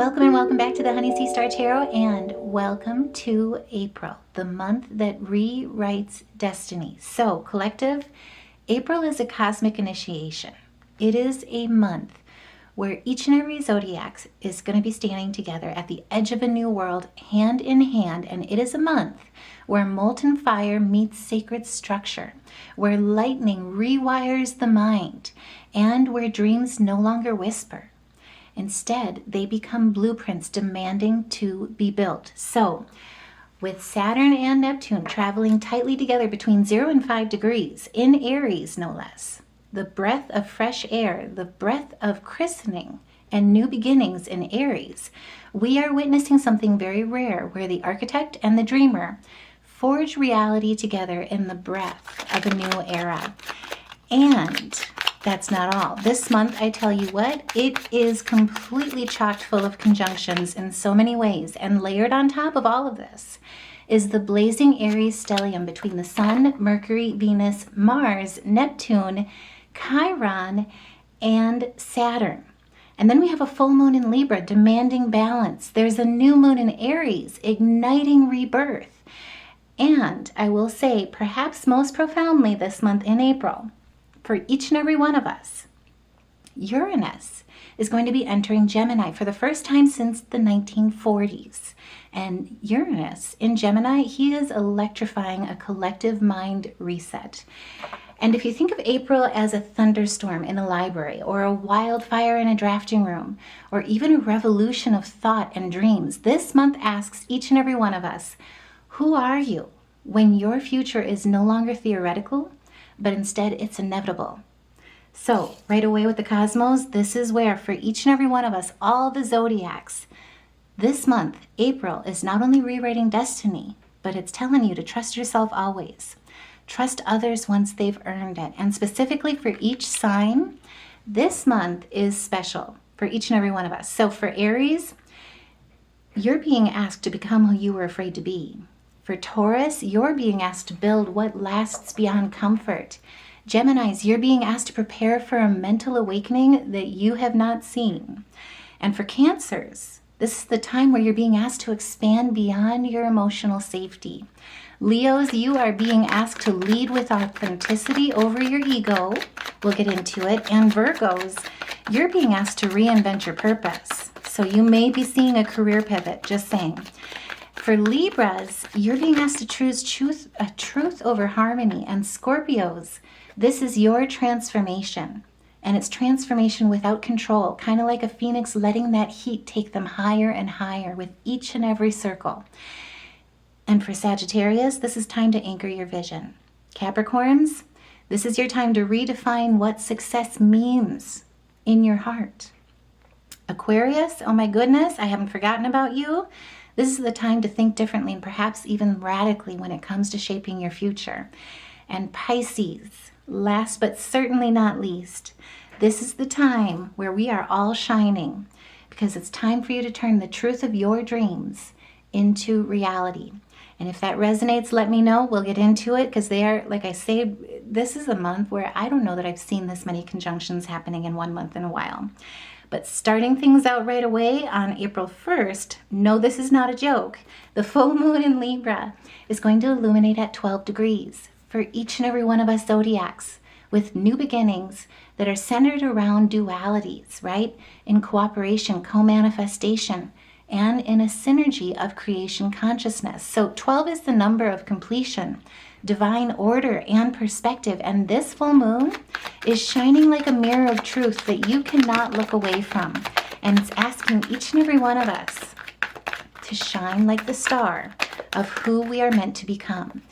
Welcome and welcome back to the Honey Sea Star Tarot, and welcome to April, the month that rewrites destiny. So, collective, April is a cosmic initiation. It is a month where each and every zodiac is going to be standing together at the edge of a new world, hand in hand, and it is a month where molten fire meets sacred structure, where lightning rewires the mind, and where dreams no longer whisper. Instead, they become blueprints demanding to be built. So, with Saturn and Neptune traveling tightly together between 0 and 5 degrees, in Aries no less, the breath of fresh air, the breath of christening and new beginnings in Aries, we are witnessing something very rare where the architect and the dreamer forge reality together in the breath of a new era. And that's not all. This month, I tell you what, it is completely chocked full of conjunctions in so many ways. And layered on top of all of this is the blazing Aries Stellium between the Sun, Mercury, Venus, Mars, Neptune, Chiron, and Saturn. And then we have a full moon in Libra demanding balance. There's a new moon in Aries igniting rebirth. And I will say, perhaps most profoundly this month in April, for each and every one of us, Uranus is going to be entering Gemini for the first time since the 1940s. And Uranus in Gemini, he is electrifying a collective mind reset. And if you think of April as a thunderstorm in a library, or a wildfire in a drafting room, or even a revolution of thought and dreams, this month asks each and every one of us, who are you when your future is no longer theoretical, but instead it's inevitable? So right away with the cosmos, this is where for each and every one of us, all the zodiacs, this month, April, is not only rewriting destiny, but it's telling you to trust yourself always. Trust others once they've earned it. And specifically for each sign, this month is special for each and every one of us. So for Aries, you're being asked to become who you were afraid to be. For Taurus, you're being asked to build what lasts beyond comfort. Geminis, you're being asked to prepare for a mental awakening that you have not seen. And for Cancers, this is the time where you're being asked to expand beyond your emotional safety. Leos, you are being asked to lead with authenticity over your ego. We'll get into it. And Virgos, you're being asked to reinvent your purpose. So you may be seeing a career pivot, just saying. For Libras, you're being asked to choose truth over harmony. And Scorpios, this is your transformation. And it's transformation without control, kind of like a phoenix letting that heat take them higher and higher with each and every circle. And for Sagittarius, this is time to anchor your vision. Capricorns, this is your time to redefine what success means in your heart. Aquarius, oh my goodness, I haven't forgotten about you. This is the time to think differently and perhaps even radically when it comes to shaping your future. And Pisces, last but certainly not least, this is the time where we are all shining because it's time for you to turn the truth of your dreams into reality. And if that resonates, let me know. We'll get into it because they are, like I say, this is a month where I don't know that I've seen this many conjunctions happening in one month in a while. But starting things out right away on April 1st, no, this is not a joke. The full moon in Libra is going to illuminate at 12 degrees for each and every one of us zodiacs with new beginnings that are centered around dualities, right? In cooperation, co-manifestation, and in a synergy of creation consciousness. So 12 is the number of completion, divine order, and perspective. And this full moon is shining like a mirror of truth that you cannot look away from. And it's asking each and every one of us to shine like the star of who we are meant to become.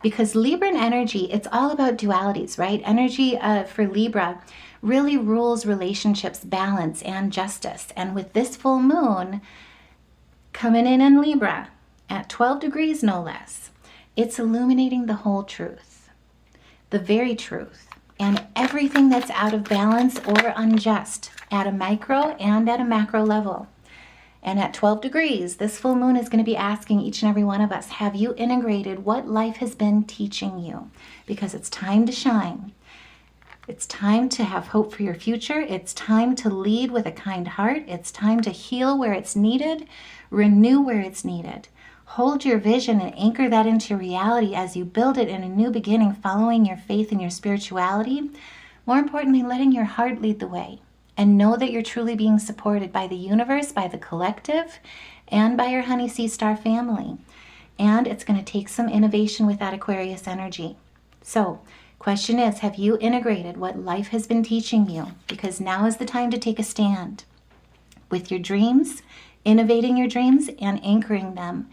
Because Libran energy, it's all about dualities, right? Energy for Libra really rules relationships, balance, and justice. And with this full moon coming in Libra at 12 degrees no less, it's illuminating the whole truth, the very truth, and everything that's out of balance or unjust at a micro and at a macro level. And at 12 degrees, this full moon is going to be asking each and every one of us, have you integrated what life has been teaching you? Because it's time to shine. It's time to have hope for your future. It's time to lead with a kind heart. It's time to heal where it's needed, renew where it's needed. Hold your vision and anchor that into reality as you build it in a new beginning, following your faith and your spirituality. More importantly, letting your heart lead the way. And know that you're truly being supported by the universe, by the collective, and by your Honey Sea Star family. And it's going to take some innovation with that Aquarius energy. So, question is, have you integrated what life has been teaching you? Because now is the time to take a stand with your dreams, innovating your dreams, and anchoring them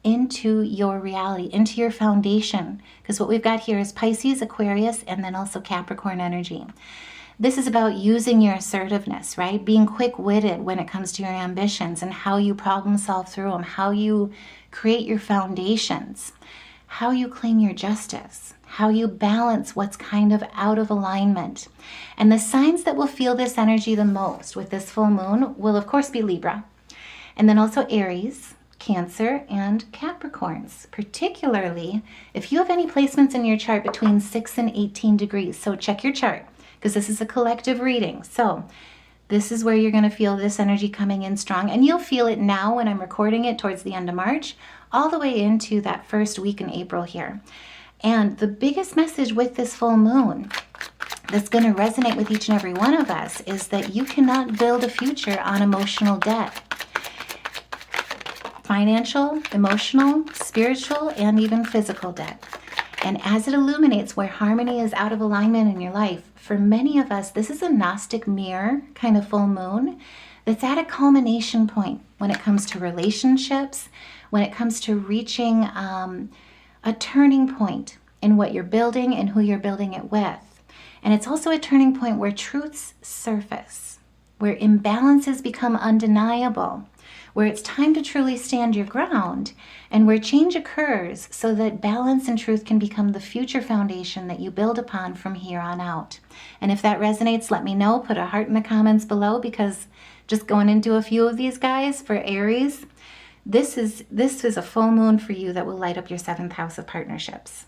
into your reality, into your foundation. Because what we've got here is Pisces, Aquarius, and then also Capricorn energy. This is about using your assertiveness, right? Being quick-witted when it comes to your ambitions and how you problem solve through them, how you create your foundations, how you claim your justice, how you balance what's kind of out of alignment. And the signs that will feel this energy the most with this full moon will, of course, be Libra, and then also Aries, Cancer, and Capricorns, particularly if you have any placements in your chart between 6 and 18 degrees. So check your chart, because this is a collective reading. So this is where you're going to feel this energy coming in strong. And you'll feel it now when I'm recording it towards the end of March, all the way into that first week in April here. And the biggest message with this full moon that's going to resonate with each and every one of us is that you cannot build a future on emotional debt. Financial, emotional, spiritual, and even physical debt. And as it illuminates where harmony is out of alignment in your life, for many of us, this is a Gnostic mirror kind of full moon that's at a culmination point when it comes to relationships, when it comes to reaching a turning point in what you're building and who you're building it with. And it's also a turning point where truths surface, where imbalances become undeniable, where it's time to truly stand your ground, and where change occurs so that balance and truth can become the future foundation that you build upon from here on out. And if that resonates, let me know. Put a heart in the comments below, because just going into a few of these guys for Aries, this is a full moon for you that will light up your 7th house of partnerships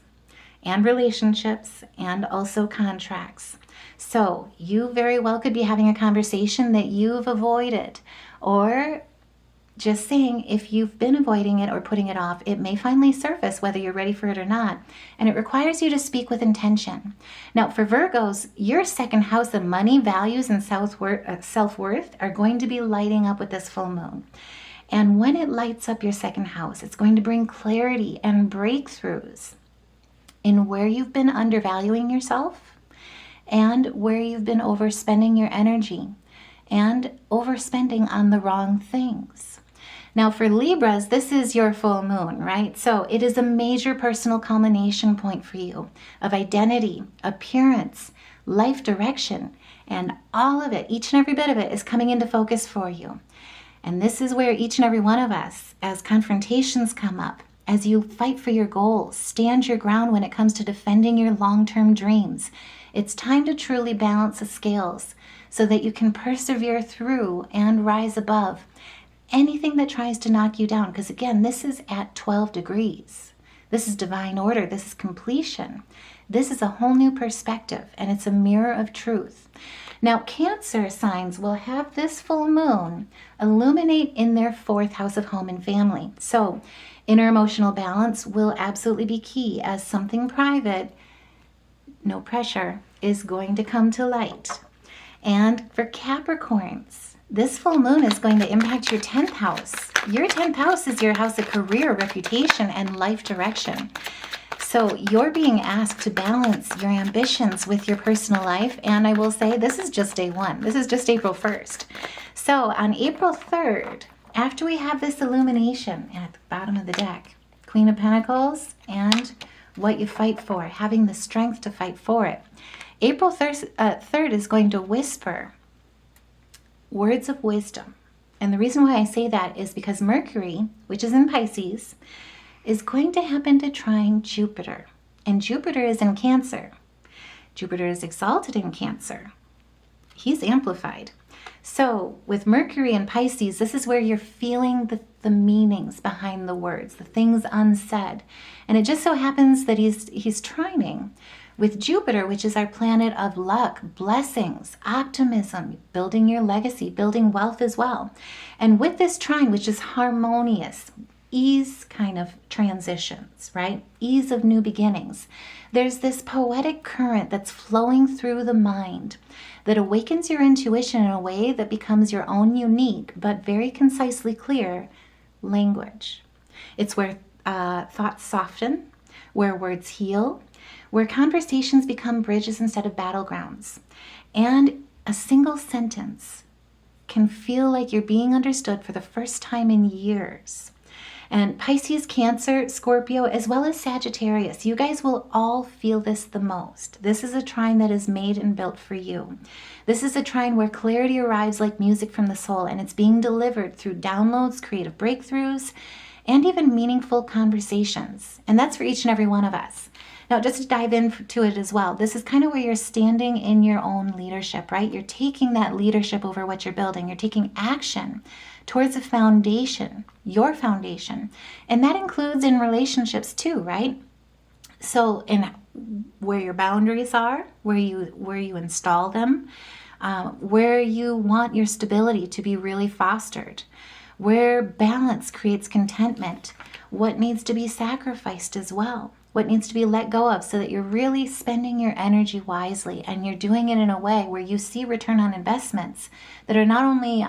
and relationships and also contracts. So you very well could be having a conversation that you've avoided, or just saying, if you've been avoiding it or putting it off, it may finally surface whether you're ready for it or not. And it requires you to speak with intention. Now, for Virgos, your 2nd house of money, values, and self-worth are going to be lighting up with this full moon. And when it lights up your 2nd house, it's going to bring clarity and breakthroughs in where you've been undervaluing yourself and where you've been overspending your energy and overspending on the wrong things. Now for Libras, this is your full moon, right? So it is a major personal culmination point for you of identity, appearance, life direction, and all of it, each and every bit of it is coming into focus for you. And this is where each and every one of us, as confrontations come up, as you fight for your goals, stand your ground when it comes to defending your long-term dreams, it's time to truly balance the scales so that you can persevere through and rise above anything that tries to knock you down. Because again, this is at 12 degrees. This is divine order. This is completion. This is a whole new perspective, and it's a mirror of truth. Now, Cancer signs will have this full moon illuminate in their 4th house of home and family. So inner emotional balance will absolutely be key, as something private, no pressure, is going to come to light. And for Capricorns, this full moon is going to impact your 10th house. Your 10th house is your house of career, reputation, and life direction. So you're being asked to balance your ambitions with your personal life. And I will say, this is just day one. This is just April 1st. So on April 3rd, after we have this illumination at the bottom of the deck, Queen of Pentacles and what you fight for, having the strength to fight for it. April 3rd is going to whisper words of wisdom. And the reason why I say that is because Mercury, which is in Pisces, is going to happen to trine Jupiter. And Jupiter is in Cancer. Jupiter is exalted in Cancer. He's amplified. So with Mercury and Pisces, this is where you're feeling the meanings behind the words, the things unsaid. And it just so happens that he's trining with Jupiter, which is our planet of luck, blessings, optimism, building your legacy, building wealth as well. And with this trine, which is harmonious, ease kind of transitions, right? Ease of new beginnings. There's this poetic current that's flowing through the mind that awakens your intuition in a way that becomes your own unique, but very concisely clear language. It's where thoughts soften, where words heal, where conversations become bridges instead of battlegrounds. And a single sentence can feel like you're being understood for the first time in years. And Pisces, Cancer, Scorpio, as well as Sagittarius, you guys will all feel this the most. This is a trine that is made and built for you. This is a trine where clarity arrives like music from the soul, and it's being delivered through downloads, creative breakthroughs, and even meaningful conversations. And that's for each and every one of us. Now, just to dive into it as well, this is kind of where you're standing in your own leadership, right? You're taking that leadership over what you're building. You're taking action towards a foundation, your foundation. And that includes in relationships too, right? So in where your boundaries are, where you install them, where you want your stability to be really fostered, where balance creates contentment, what needs to be sacrificed as well, what needs to be let go of, so that you're really spending your energy wisely and you're doing it in a way where you see return on investments that are not only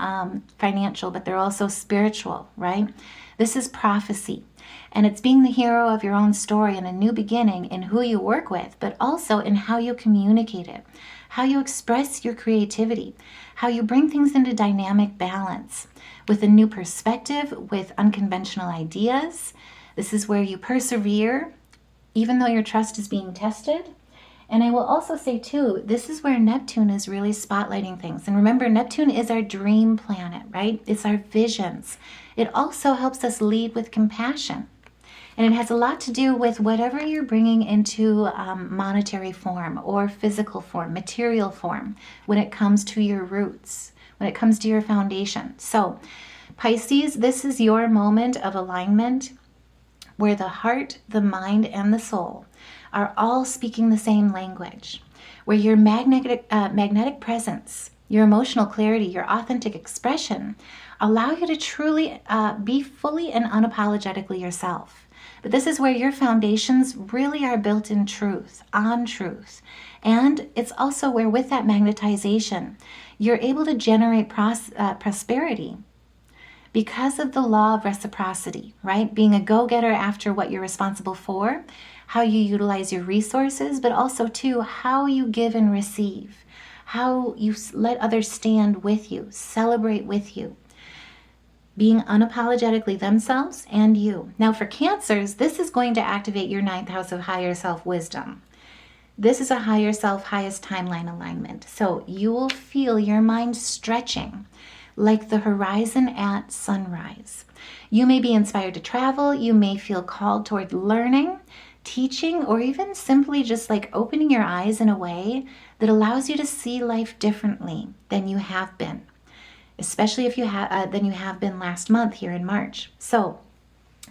financial, but they're also spiritual, right? This is prophecy. And it's being the hero of your own story and a new beginning in who you work with, but also in how you communicate it, how you express your creativity, how you bring things into dynamic balance with a new perspective, with unconventional ideas. This is where you persevere, even though your trust is being tested. And I will also say too, this is where Neptune is really spotlighting things. And remember, Neptune is our dream planet, right? It's our visions. It also helps us lead with compassion. And it has a lot to do with whatever you're bringing into monetary form or physical form, material form, when it comes to your roots, when it comes to your foundation. So Pisces, this is your moment of alignment where the heart, the mind, and the soul are all speaking the same language, where your magnetic presence, your emotional clarity, your authentic expression allow you to truly be fully and unapologetically yourself. But this is where your foundations really are built in truth, on truth. And it's also where with that magnetization, you're able to generate prosperity because of the law of reciprocity, right? Being a go-getter after what you're responsible for, how you utilize your resources, but also too, how you give and receive, how you let others stand with you, celebrate with you, being unapologetically themselves and you. Now for Cancers, this is going to activate your 9th house of higher self wisdom. This is a higher self, highest timeline alignment. So you will feel your mind stretching like the horizon at sunrise. You may be inspired to travel. You may feel called toward learning, teaching, or even simply just like opening your eyes in a way that allows you to see life differently than you have been, especially if you have been last month here in March. So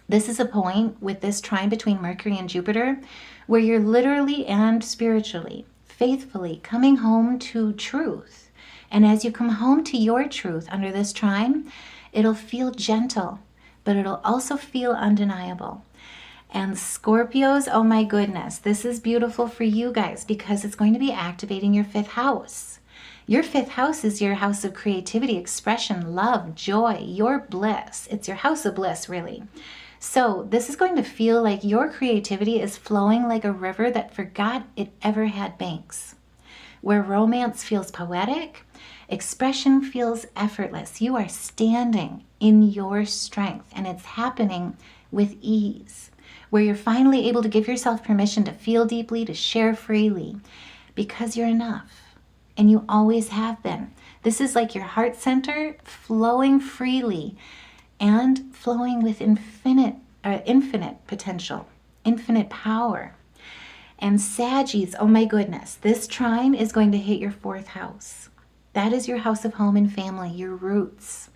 this is a point with this trine between Mercury and Jupiter where you're literally and spiritually, faithfully coming home to truth. And as you come home to your truth under this trine, it'll feel gentle, but it'll also feel undeniable. And Scorpios, oh my goodness, this is beautiful for you guys because it's going to be activating your 5th house. Your 5th house is your house of creativity, expression, love, joy, your bliss. It's your house of bliss, really. So this is going to feel like your creativity is flowing like a river that forgot it ever had banks, where romance feels poetic, expression feels effortless. You are standing in your strength, and it's happening with ease, where you're finally able to give yourself permission to feel deeply, to share freely, because you're enough, and you always have been. This is like your heart center flowing freely and flowing with infinite potential, infinite power. And Saggies, oh my goodness, this trine is going to hit your 4th house. That is your house of home and family, your roots.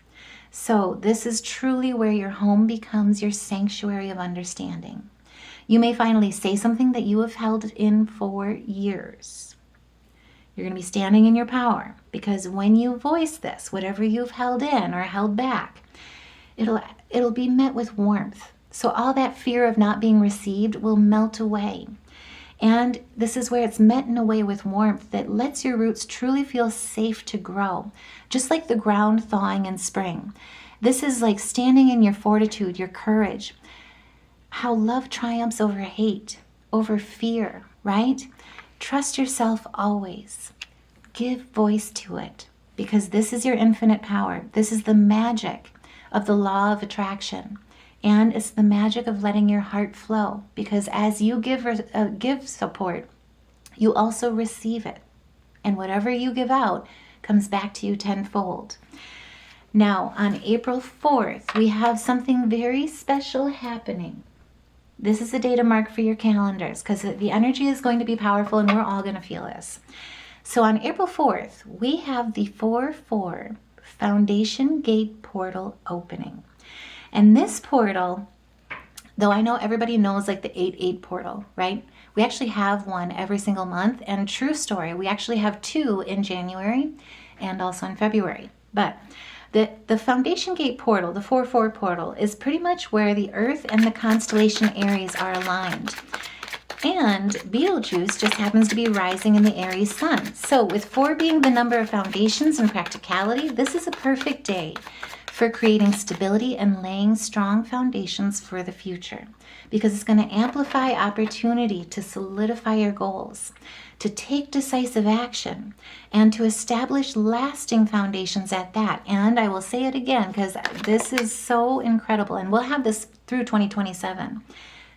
So this is truly where your home becomes your sanctuary of understanding. You may finally say something that you have held in for years. You're going to be standing in your power, because when you voice this, whatever you've held in or held back, it'll be met with warmth. So all that fear of not being received will melt away. And this is where it's met in a way with warmth that lets your roots truly feel safe to grow, just like the ground thawing in spring. This is like standing in your fortitude, your courage, how love triumphs over hate, over fear, right? Trust yourself always. Give voice to it, because this is your infinite power. This is the magic of the law of attraction. And it's the magic of letting your heart flow, because as you give support, you also receive it. And whatever you give out comes back to you tenfold. Now, on April 4th, we have something very special happening. This is a day to mark for your calendars, because the energy is going to be powerful and we're all going to feel this. So on April 4th, we have the 4-4 Foundation Gate portal opening. And this portal, though I know everybody knows like the 8-8 portal, right? We actually have one every single month. And true story, we actually have 2 in January and also in February. But the Foundation Gate portal, the 4-4 portal, is pretty much where the Earth and the constellation Aries are aligned. And Betelgeuse just happens to be rising in the Aries sun. So with 4 being the number of foundations and practicality, this is a perfect day for creating stability and laying strong foundations for the future, because it's going to amplify opportunity to solidify your goals, to take decisive action, and to establish lasting foundations at that. And I will say it again, because this is so incredible, and we'll have this through 2027.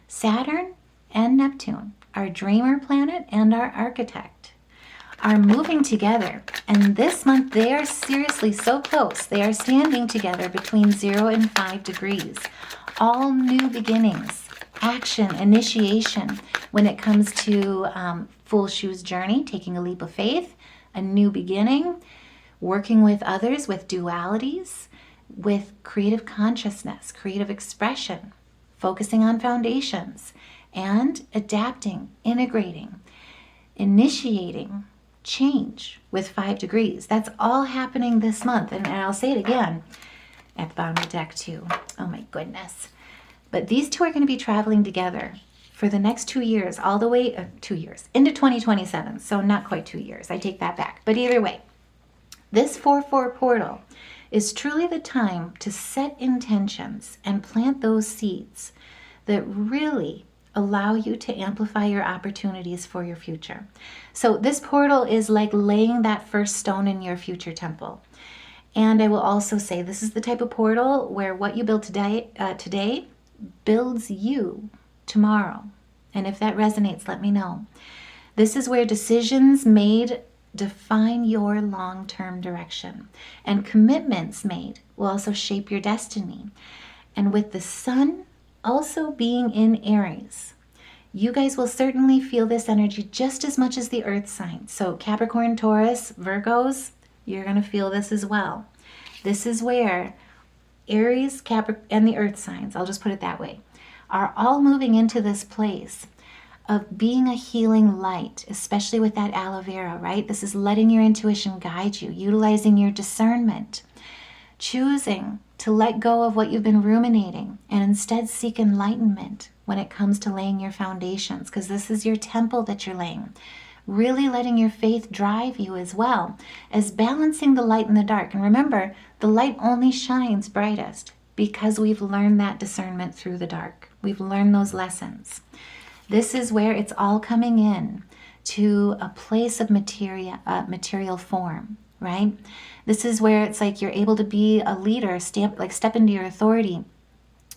Saturn and Neptune, our dreamer planet and our architect, are moving together, and this month they are seriously so close. They are standing together between 0 and 5 degrees. All new beginnings, action, initiation when it comes to full shoes journey, taking a leap of faith, a new beginning, working with others with dualities, with creative consciousness, creative expression, focusing on foundations, and adapting, integrating, initiating change with 5 degrees. That's all happening this month. And I'll say it again at the bottom of the deck too. Oh my goodness. But these 2 are going to be traveling together for the next 2 years, all the way 2 years into 2027. So not quite 2 years. I take that back. But either way, this 4-4 portal is truly the time to set intentions and plant those seeds that really allow you to amplify your opportunities for your future. So this portal is like laying that first stone in your future temple. And I will also say this is the type of portal where what you build today builds you tomorrow. And if that resonates, let me know. This is where decisions made define your long-term direction, and commitments made will also shape your destiny. And with the sun also being in Aries, you guys will certainly feel this energy just as much as the earth signs. So Capricorn, Taurus, Virgos, you're going to feel this as well. This is where Aries, Capricorn, and the earth signs, I'll just put it that way, are all moving into this place of being a healing light, especially with that aloe vera, right? This is letting your intuition guide you, utilizing your discernment, choosing to let go of what you've been ruminating and instead seek enlightenment when it comes to laying your foundations, because this is your temple that you're laying. Really letting your faith drive you as well as balancing the light and the dark. And remember, the light only shines brightest because we've learned that discernment through the dark. We've learned those lessons. This is where it's all coming in to a place of material form, right? This is where it's like you're able to be a leader, step into your authority,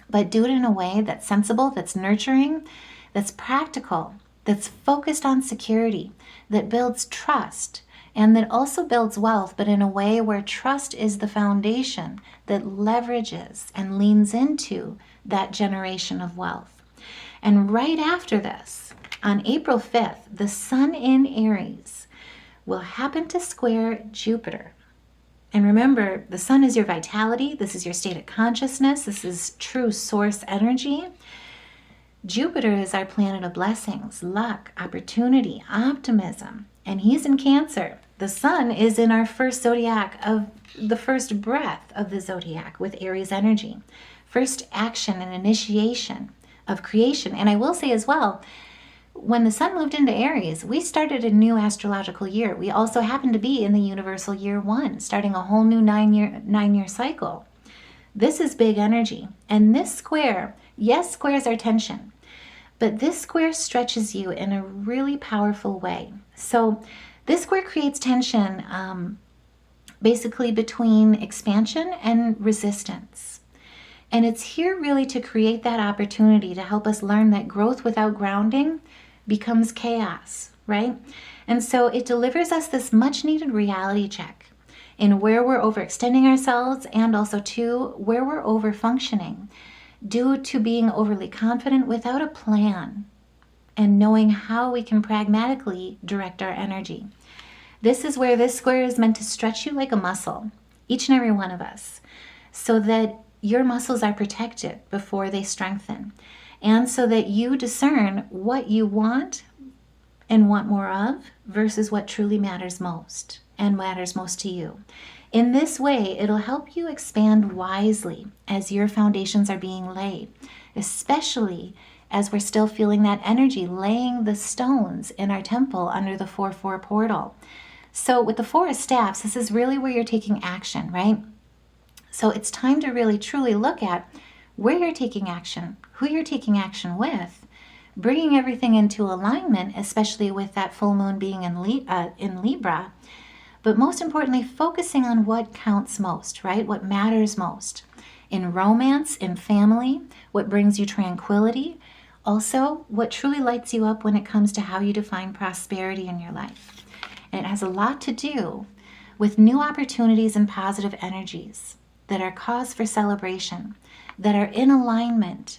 but do it in a way that's sensible, that's nurturing, that's practical, that's focused on security, that builds trust, and that also builds wealth, but in a way where trust is the foundation that leverages and leans into that generation of wealth. And right after this, on April 5th, the sun in Aries will happen to square Jupiter. And remember, the sun is your vitality. This is your state of consciousness. This is true source energy. Jupiter is our planet of blessings, luck, opportunity, optimism, and he's in Cancer. The sun is in our first zodiac of the first breath of the zodiac with Aries energy. First action and initiation of creation. And I will say as well, when the sun moved into Aries, we started a new astrological year. We also happened to be in the universal year 1, starting a whole new nine-year cycle. This is big energy. And this square, yes, squares are tension, but this square stretches you in a really powerful way. So this square creates tension basically between expansion and resistance. And it's here really to create that opportunity to help us learn that growth without grounding becomes chaos, right? And so it delivers us this much needed reality check in where we're overextending ourselves, and also too where we're over functioning due to being overly confident without a plan and knowing how we can pragmatically direct our energy. This is where this square is meant to stretch you like a muscle, each and every one of us, so that your muscles are protected before they strengthen, and so that you discern what you want and want more of versus what truly matters most and matters most to you. In this way, it'll help you expand wisely as your foundations are being laid, especially as we're still feeling that energy laying the stones in our temple under the 4-4 portal. So with the 4 of staffs, this is really where you're taking action, right? So it's time to really truly look at where you're taking action, who you're taking action with, bringing everything into alignment, especially with that full moon being in Libra, but most importantly, focusing on what counts most, right? What matters most in romance, in family, what brings you tranquility, also what truly lights you up when it comes to how you define prosperity in your life. And it has a lot to do with new opportunities and positive energies that are cause for celebration, that are in alignment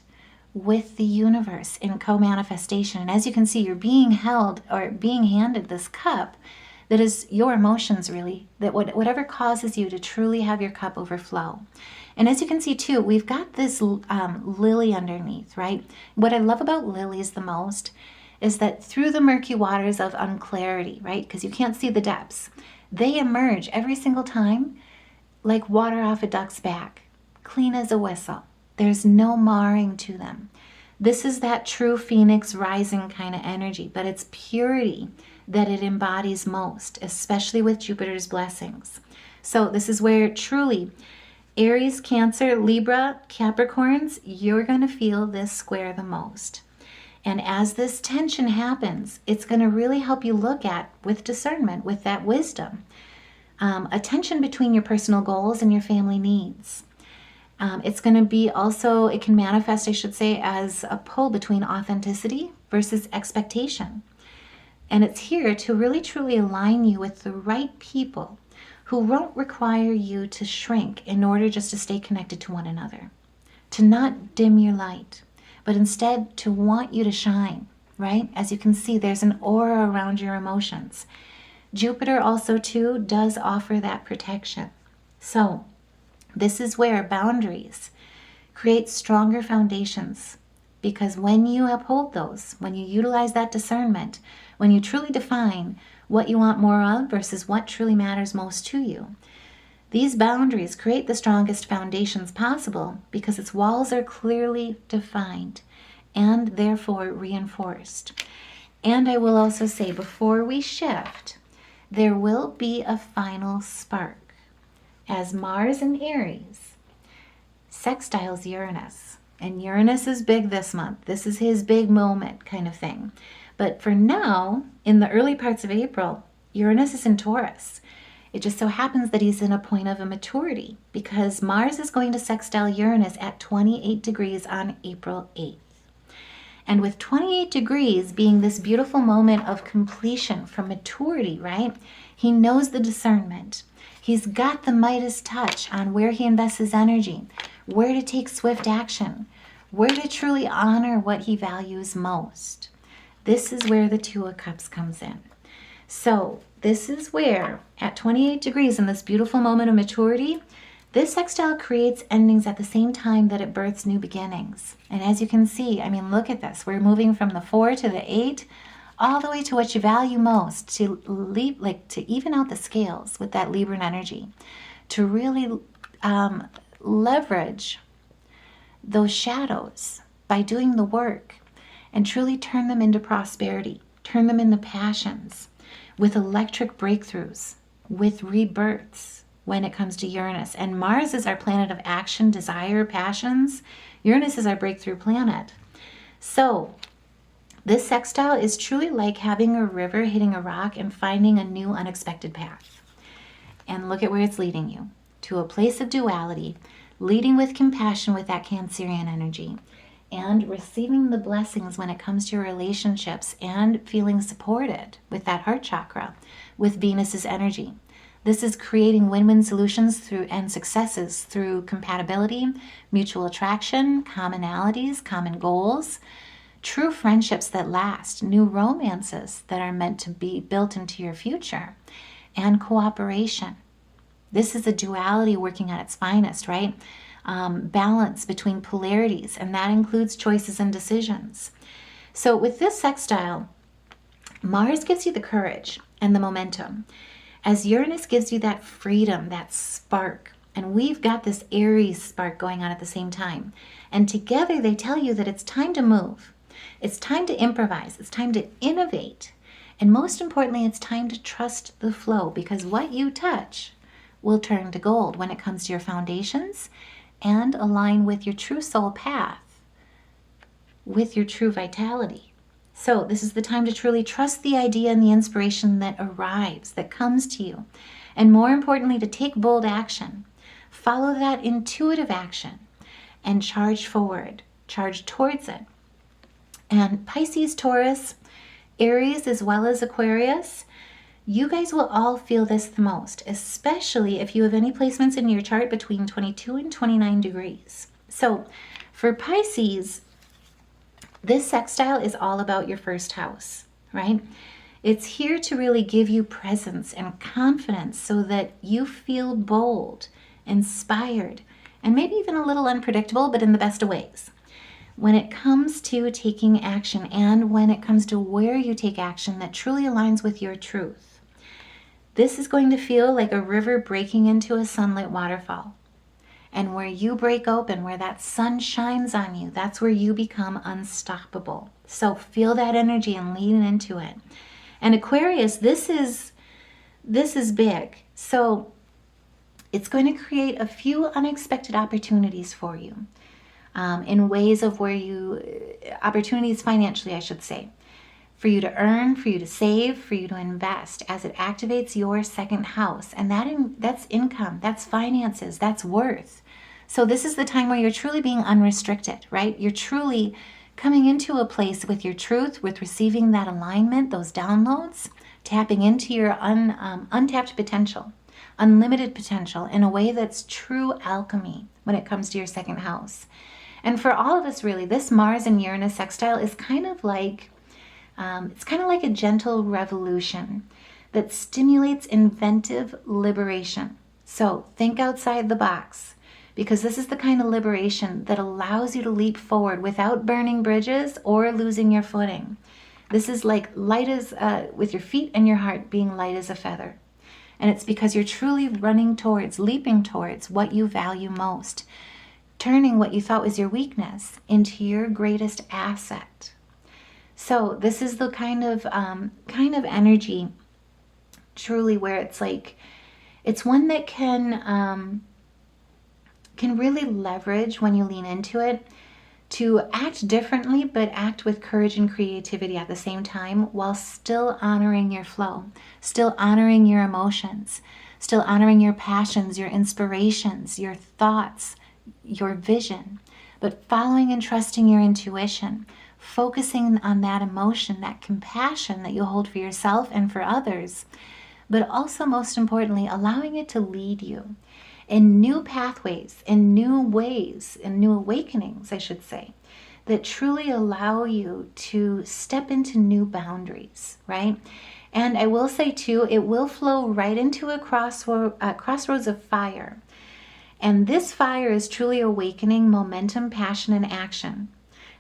with the universe in co-manifestation. And as you can see, you're being held or being handed this cup that is your emotions, really, that whatever causes you to truly have your cup overflow. And as you can see too, we've got this lily underneath, right? What I love about lilies the most is that through the murky waters of unclarity, right? Because you can't see the depths, they emerge every single time like water off a duck's back, clean as a whistle. There's no marring to them. This is that true phoenix rising kind of energy, but it's purity that it embodies most, especially with Jupiter's blessings. So this is where truly Aries, Cancer, Libra, Capricorns, you're going to feel this square the most. And as this tension happens, it's going to really help you look at, with discernment, with that wisdom, a tension between your personal goals and your family needs. It's going to be also, it can manifest, I should say, as a pull between authenticity versus expectation. And it's here to really truly align you with the right people who won't require you to shrink in order just to stay connected to one another, to not dim your light, but instead to want you to shine, right? As you can see, there's an aura around your emotions. Jupiter also too does offer that protection. So this is where boundaries create stronger foundations, because when you uphold those, when you utilize that discernment, when you truly define what you want more of versus what truly matters most to you, these boundaries create the strongest foundations possible because its walls are clearly defined and therefore reinforced. And I will also say, before we shift, there will be a final spark as Mars in Aries sextiles Uranus. And Uranus is big this month. This is his big moment kind of thing. But for now, in the early parts of April, Uranus is in Taurus. It just so happens that he's in a point of immaturity because Mars is going to sextile Uranus at 28 degrees on April 8th. And with 28 degrees being this beautiful moment of completion from maturity, right? He knows the discernment. He's got the Midas touch on where he invests his energy, where to take swift action, where to truly honor what he values most. This is where the Two of Cups comes in. So this is where, at 28 degrees in this beautiful moment of maturity, This sextile creates endings at the same time that it births new beginnings. And as you can see, I mean, look at this. We're moving from the 4 to the 8, all the way to what you value most, to even out the scales with that Libran energy, to really leverage those shadows by doing the work and truly turn them into prosperity, turn them into passions, with electric breakthroughs, with rebirths when it comes to Uranus. And Mars is our planet of action, desire, passions. Uranus is our breakthrough planet. So this sextile is truly like having a river hitting a rock and finding a new unexpected path. And look at where it's leading you, to a place of duality, leading with compassion with that Cancerian energy, and receiving the blessings when it comes to your relationships and feeling supported with that heart chakra, with Venus's energy. This is creating win-win solutions through and successes through compatibility, mutual attraction, commonalities, common goals, true friendships that last, new romances that are meant to be built into your future, and cooperation. This is a duality working at its finest, right? Balance between polarities, and that includes choices and decisions. So with this sextile, Mars gives you the courage and the momentum, as Uranus gives you that freedom, that spark. And we've got this Aries spark going on at the same time. And together they tell you that it's time to move. It's time to improvise. It's time to innovate. And most importantly, it's time to trust the flow, because what you touch will turn to gold when it comes to your foundations and align with your true soul path, with your true vitality. So this is the time to truly trust the idea and the inspiration that arrives, that comes to you. And more importantly, to take bold action. Follow that intuitive action and charge forward, charge towards it. And Pisces, Taurus, Aries, as well as Aquarius, you guys will all feel this the most, especially if you have any placements in your chart between 22 and 29 degrees. So for Pisces, this sextile is all about your first house, right? It's here to really give you presence and confidence so that you feel bold, inspired, and maybe even a little unpredictable, but in the best of ways. When it comes to taking action and when it comes to where you take action that truly aligns with your truth. This is going to feel like a river breaking into a sunlit waterfall. And where you break open, where that sun shines on you, that's where you become unstoppable. So feel that energy and lean into it. And Aquarius, this is big. So it's going to create a few unexpected opportunities for you, in ways of opportunities financially, I should say, for you to earn, for you to save, for you to invest, as it activates your second house. And that's income, that's finances, that's worth. So this is the time where you're truly being unrestricted, right? You're truly coming into a place with your truth, with receiving that alignment, those downloads, tapping into your untapped potential, unlimited potential in a way that's true alchemy when it comes to your second house. And for all of us, really, this Mars and Uranus sextile is kind of like a gentle revolution that stimulates inventive liberation. So think outside the box, because this is the kind of liberation that allows you to leap forward without burning bridges or losing your footing. This is like light as, with your feet and your heart being light as a feather. And it's because you're truly leaping towards what you value most, turning what you thought was your weakness into your greatest asset. So this is the kind of energy, truly, where it's like, it's one that can really leverage when you lean into it to act differently, but act with courage and creativity at the same time, while still honoring your flow, still honoring your emotions, still honoring your passions, your inspirations, your thoughts, your vision, but following and trusting your intuition, focusing on that emotion, that compassion that you hold for yourself and for others, but also, most importantly, allowing it to lead you in new pathways, in new ways, in new awakenings, I should say, that truly allow you to step into new boundaries, right? And I will say too, it will flow right into a crossroads of fire. And this fire is truly awakening momentum, passion, and action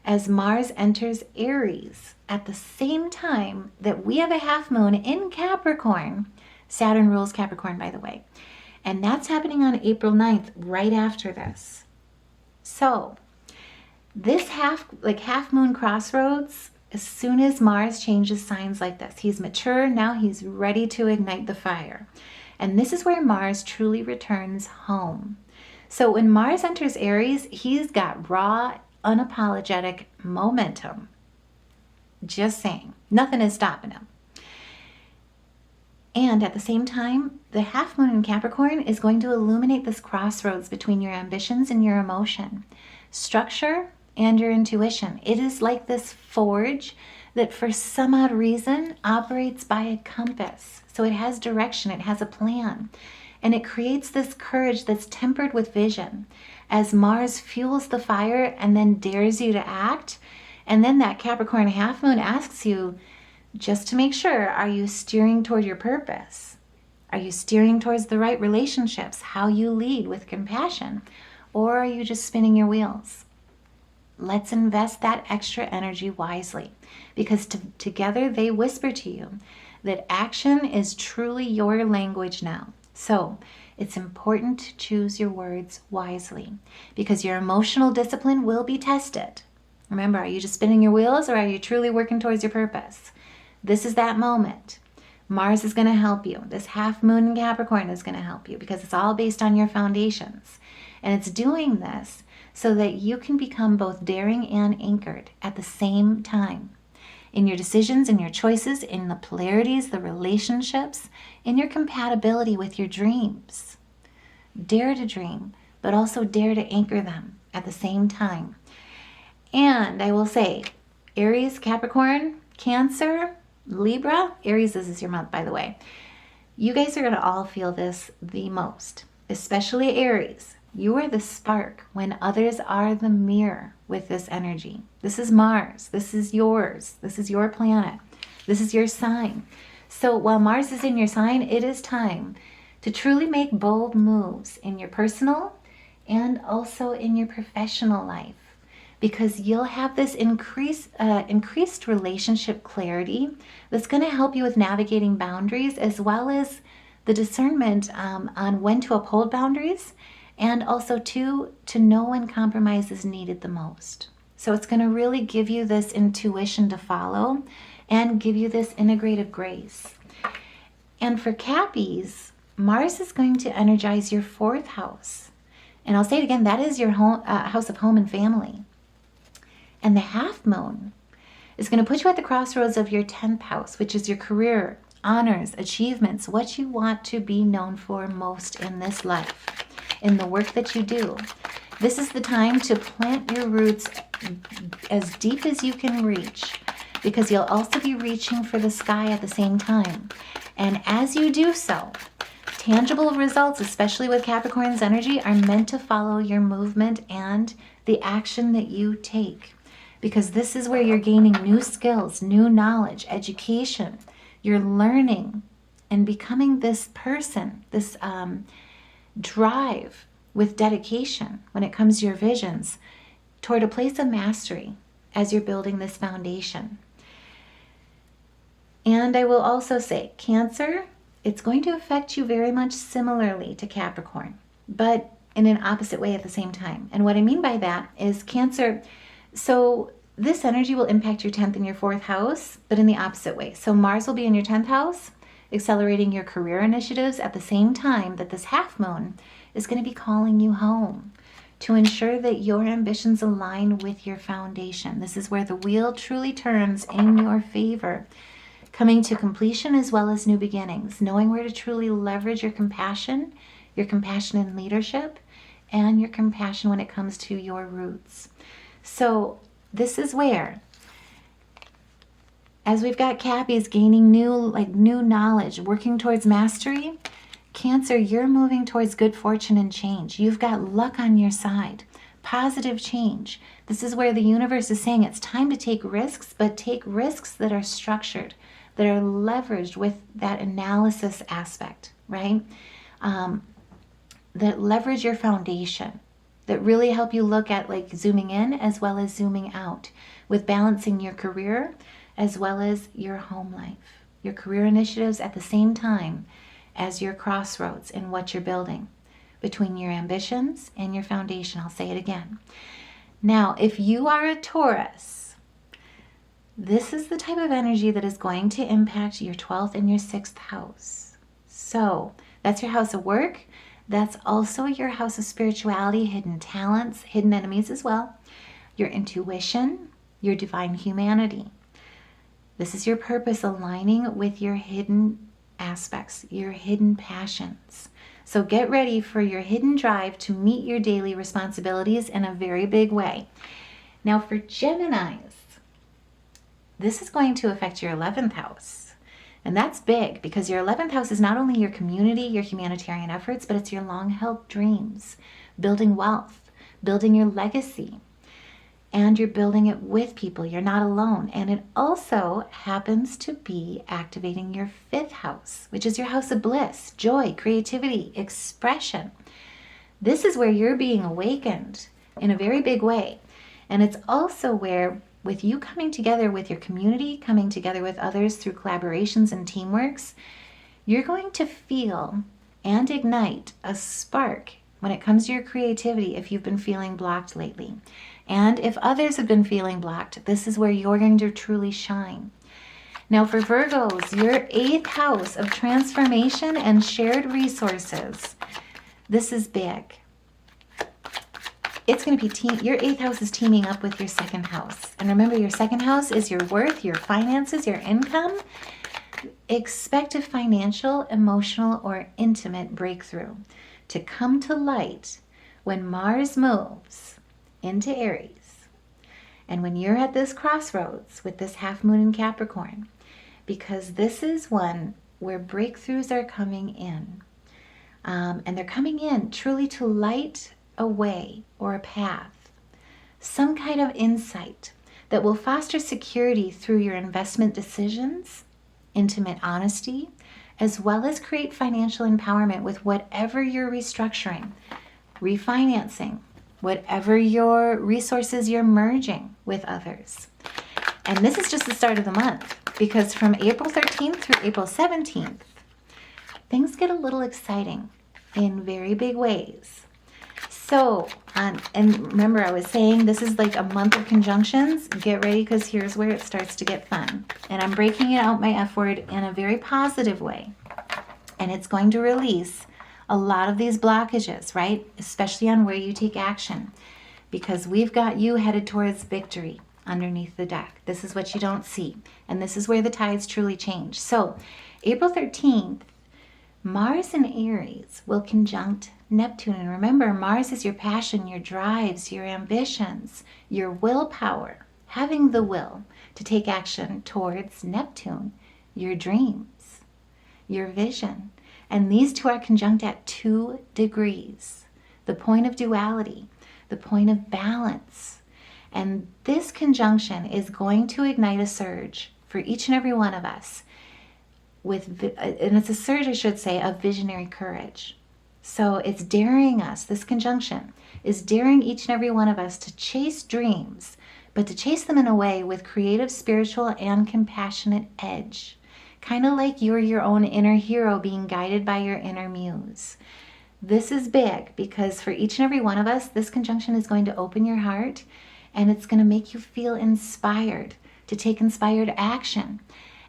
as Mars enters Aries at the same time that we have a half moon in Capricorn. Saturn rules Capricorn, by the way. And that's happening on April 9th, right after this. So this half moon crossroads, as soon as Mars changes signs like this, he's mature, now he's ready to ignite the fire. And this is where Mars truly returns home. So when Mars enters Aries, he's got raw, unapologetic momentum. Just saying, nothing is stopping him. And at the same time, the half moon in Capricorn is going to illuminate this crossroads between your ambitions and your emotion, structure and your intuition. It is like this forge that for some odd reason operates by a compass. So it has direction, it has a plan, and it creates this courage that's tempered with vision as Mars fuels the fire and then dares you to act. And then that Capricorn half moon asks you, just to make sure, are you steering toward your purpose? Are you steering towards the right relationships, how you lead with compassion? Or are you just spinning your wheels? Let's invest that extra energy wisely, because together they whisper to you that action is truly your language now. So it's important to choose your words wisely, because your emotional discipline will be tested. Remember, are you just spinning your wheels, or are you truly working towards your purpose? This is that moment. Mars is going to help you. This half moon in Capricorn is going to help you, because it's all based on your foundations. And it's doing this so that you can become both daring and anchored at the same time. In your decisions, in your choices, in the polarities, the relationships, in your compatibility with your dreams. Dare to dream, but also dare to anchor them at the same time. And I will say, Aries, Capricorn, Cancer, Libra, Aries, this is your month, by the way. You guys are going to all feel this the most, especially Aries. You are the spark when others are the mirror with this energy. This is Mars. This is yours. This is your planet. This is your sign. So while Mars is in your sign, it is time to truly make bold moves in your personal and also in your professional life, because you'll have this increased relationship clarity that's going to help you with navigating boundaries, as well as the discernment on when to uphold boundaries, and also to know when compromise is needed the most. So it's going to really give you this intuition to follow and give you this integrative grace. And for Cappies, Mars is going to energize your 4th house. And I'll say it again, that is your house of home and family. And the half moon is going to put you at the crossroads of your 10th house, which is your career, honors, achievements, what you want to be known for most in this life, in the work that you do. This is the time to plant your roots as deep as you can reach, because you'll also be reaching for the sky at the same time. And as you do so, tangible results, especially with Capricorn's energy, are meant to follow your movement and the action that you take. Because this is where you're gaining new skills, new knowledge, education. You're learning and becoming this person, this drive with dedication when it comes to your visions toward a place of mastery as you're building this foundation. And I will also say, Cancer, it's going to affect you very much similarly to Capricorn, but in an opposite way at the same time. And what I mean by that is Cancer, so this energy will impact your 10th and your 4th house, but in the opposite way. So Mars will be in your 10th house, accelerating your career initiatives at the same time that this half moon is going to be calling you home to ensure that your ambitions align with your foundation. This is where the wheel truly turns in your favor, coming to completion as well as new beginnings, knowing where to truly leverage your compassion in leadership, and your compassion when it comes to your roots. So this is where, as we've got Cappies gaining new knowledge, working towards mastery, Cancer, you're moving towards good fortune and change. You've got luck on your side, positive change. This is where the universe is saying it's time to take risks, but take risks that are structured, that are leveraged with that analysis aspect, right? that leverage your foundation, that really help you look at like zooming in as well as zooming out, with balancing your career as well as your home life, your career initiatives at the same time as your crossroads in what you're building between your ambitions and your foundation. I'll say it again. Now, if you are a Taurus, this is the type of energy that is going to impact your 12th and your 6th house. So that's your house of work. That's also your house of spirituality, hidden talents, hidden enemies as well, your intuition, your divine humanity. This is your purpose aligning with your hidden aspects, your hidden passions. So get ready for your hidden drive to meet your daily responsibilities in a very big way. Now for Geminis, this is going to affect your 11th house. And that's big because your 11th house is not only your community, your humanitarian efforts, but it's your long-held dreams, building wealth, building your legacy. And you're building it with people. You're not alone. And it also happens to be activating your 5th house, which is your house of bliss, joy, creativity, expression. This is where you're being awakened in a very big way. And it's also where, with you coming together with your community, coming together with others through collaborations and teamworks, you're going to feel and ignite a spark when it comes to your creativity if you've been feeling blocked lately. And if others have been feeling blocked, this is where you're going to truly shine. Now for Virgos, your 8th house of transformation and shared resources. This is big. It's going to be your 8th house is teaming up with your 2nd house. And remember, your 2nd house is your worth, your finances, your income. Expect a financial, emotional, or intimate breakthrough to come to light when Mars moves into Aries. And when you're at this crossroads with this half moon in Capricorn, because this is one where breakthroughs are coming in. And they're coming in truly to light a way or a path, some kind of insight that will foster security through your investment decisions, intimate honesty, as well as create financial empowerment with whatever you're restructuring, refinancing, whatever your resources you're merging with others. And this is just the start of the month, because from April 13th through April 17th, things get a little exciting in very big ways. So, and remember I was saying this is like a month of conjunctions. Get ready, because here's where it starts to get fun. And I'm breaking it out, my F word, in a very positive way. And it's going to release a lot of these blockages, right? Especially on where you take action, because we've got you headed towards victory underneath the deck. This is what you don't see. And this is where the tides truly change. So April 13th, Mars in Aries will conjunct Neptune. And remember, Mars is your passion, your drives, your ambitions, your willpower, having the will to take action towards Neptune, your dreams, your vision. And these two are conjunct at 2 degrees, the point of duality, the point of balance. And this conjunction is going to ignite a surge for each and every one of us and it's a surge, I should say, of visionary courage. So it's daring us, this conjunction is daring each and every one of us to chase dreams, but to chase them in a way with creative, spiritual, and compassionate edge. Kind of like you're your own inner hero being guided by your inner muse. This is big because for each and every one of us, this conjunction is going to open your heart and it's going to make you feel inspired to take inspired action.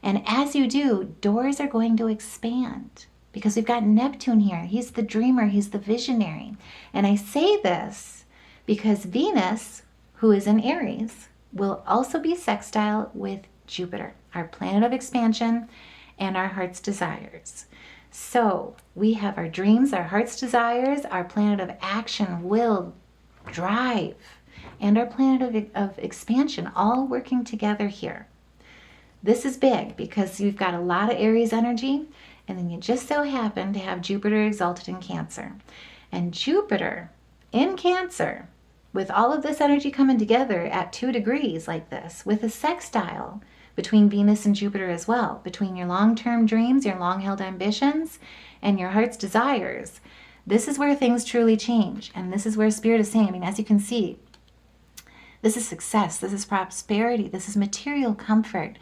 And as you do, doors are going to expand because we've got Neptune here. He's the dreamer, he's the visionary. And I say this because Venus, who is in Aries, will also be sextile with Jupiter, our planet of expansion and our heart's desires. So we have our dreams, our heart's desires, our planet of action, will, drive, and our planet of expansion all working together here. This is big because you've got a lot of Aries energy, and then you just so happen to have Jupiter exalted in Cancer. And Jupiter in Cancer, with all of this energy coming together at 2 degrees like this, with a sextile between Venus and Jupiter as well, between your long-term dreams, your long-held ambitions, and your heart's desires, This is where things truly change. And this is where Spirit is saying, I mean, as you can see, this is success, this is prosperity, this is material comfort,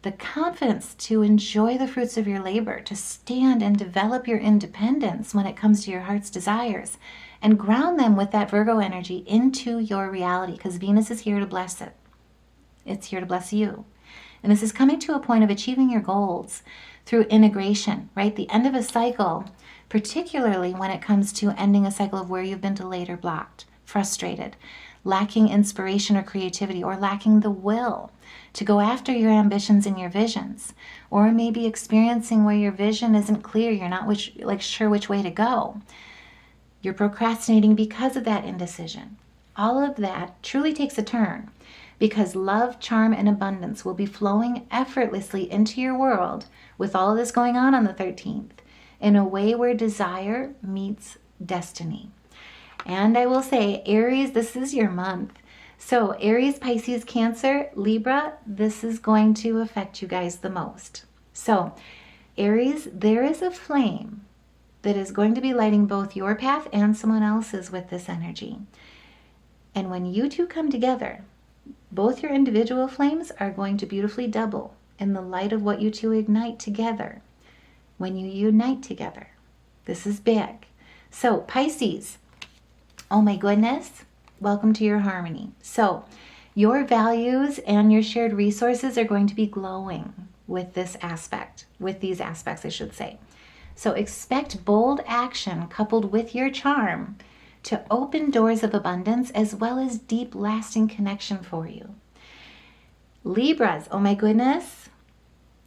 the confidence to enjoy the fruits of your labor, to stand and develop your independence when it comes to your heart's desires, and ground them with that Virgo energy into your reality, because Venus is here to bless it. It's here to bless you. And this is coming to a point of achieving your goals through integration, right? The end of a cycle, particularly when it comes to ending a cycle of where you've been delayed or blocked, frustrated, lacking inspiration or creativity, or lacking the will to go after your ambitions and your visions, or maybe experiencing where your vision isn't clear, you're not sure which way to go. You're procrastinating because of that indecision. All of that truly takes a turn, because love, charm, and abundance will be flowing effortlessly into your world with all of this going on the 13th, in a way where desire meets destiny. And I will say, Aries, this is your month. So Aries, Pisces, Cancer, Libra, this is going to affect you guys the most. So Aries, there is a flame that is going to be lighting both your path and someone else's with this energy. And when you two come together, both your individual flames are going to beautifully double in the light of what you two ignite together when you unite together. This is big. So Pisces, oh my goodness, welcome to your harmony. So your values and your shared resources are going to be glowing with this aspect, with these aspects, I should say. So expect bold action coupled with your charm to open doors of abundance as well as deep, lasting connection for you. Libras, oh my goodness,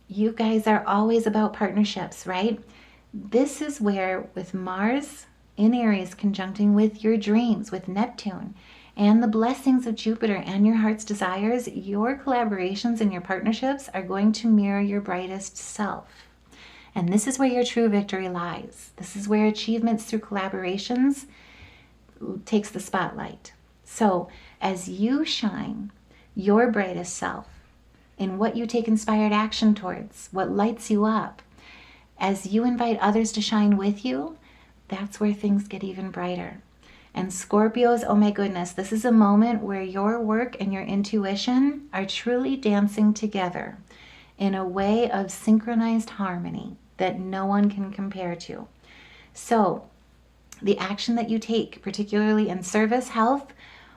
you guys are always about partnerships, right? This is where, with Mars in Aries conjuncting with your dreams, with Neptune, and the blessings of Jupiter and your heart's desires, your collaborations and your partnerships are going to mirror your brightest self. And this is where your true victory lies. This is where achievements through collaborations takes the spotlight. So as you shine your brightest self in what you take inspired action towards, what lights you up, as you invite others to shine with you, that's where things get even brighter. And Scorpios, oh my goodness, this is a moment where your work and your intuition are truly dancing together in a way of synchronized harmony that no one can compare to. So the action that you take, particularly in service, health,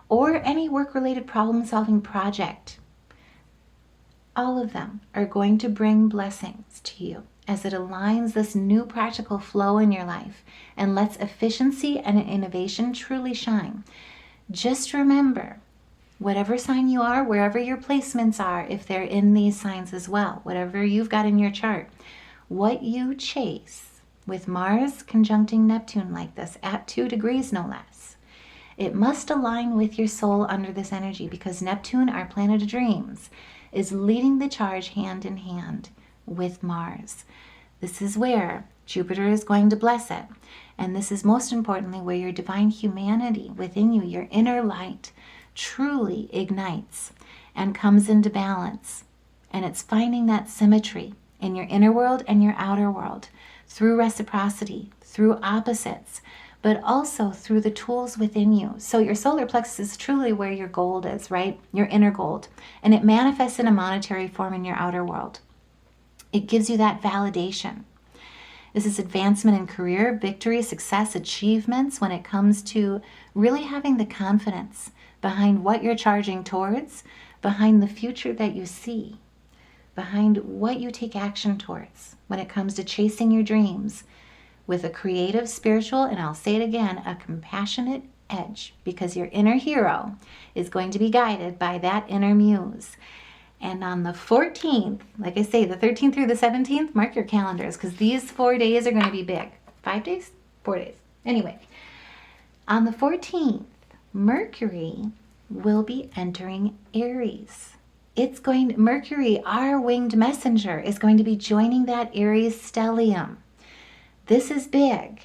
or any work-related problem-solving project, all of them are going to bring blessings to you as it aligns this new practical flow in your life and lets efficiency and innovation truly shine. Just remember, whatever sign you are, wherever your placements are, if they're in these signs as well, whatever you've got in your chart, what you chase with Mars conjuncting Neptune like this, at 2 degrees no less, it must align with your soul under this energy, because Neptune, our planet of dreams, is leading the charge hand in hand with Mars. This is where Jupiter is going to bless it. And this is most importantly where your divine humanity within you, your inner light, truly ignites and comes into balance. And it's finding that symmetry in your inner world and your outer world through reciprocity, through opposites, but also through the tools within you. So your solar plexus is truly where your gold is, right? Your inner gold. And it manifests in a monetary form in your outer world. It gives you that validation. This is advancement in career, victory, success, achievements when it comes to really having the confidence behind what you're charging towards, behind the future that you see, behind what you take action towards when it comes to chasing your dreams with a creative, spiritual, and I'll say it again, a compassionate edge, because your inner hero is going to be guided by that inner muse. And on the 14th, like I say, the 13th through the 17th, mark your calendars, because these 4 days are going to be big. 5 days? 4 days. Anyway, on the 14th, Mercury will be entering Aries. Mercury, our winged messenger, is going to be joining that Aries stellium. This is big.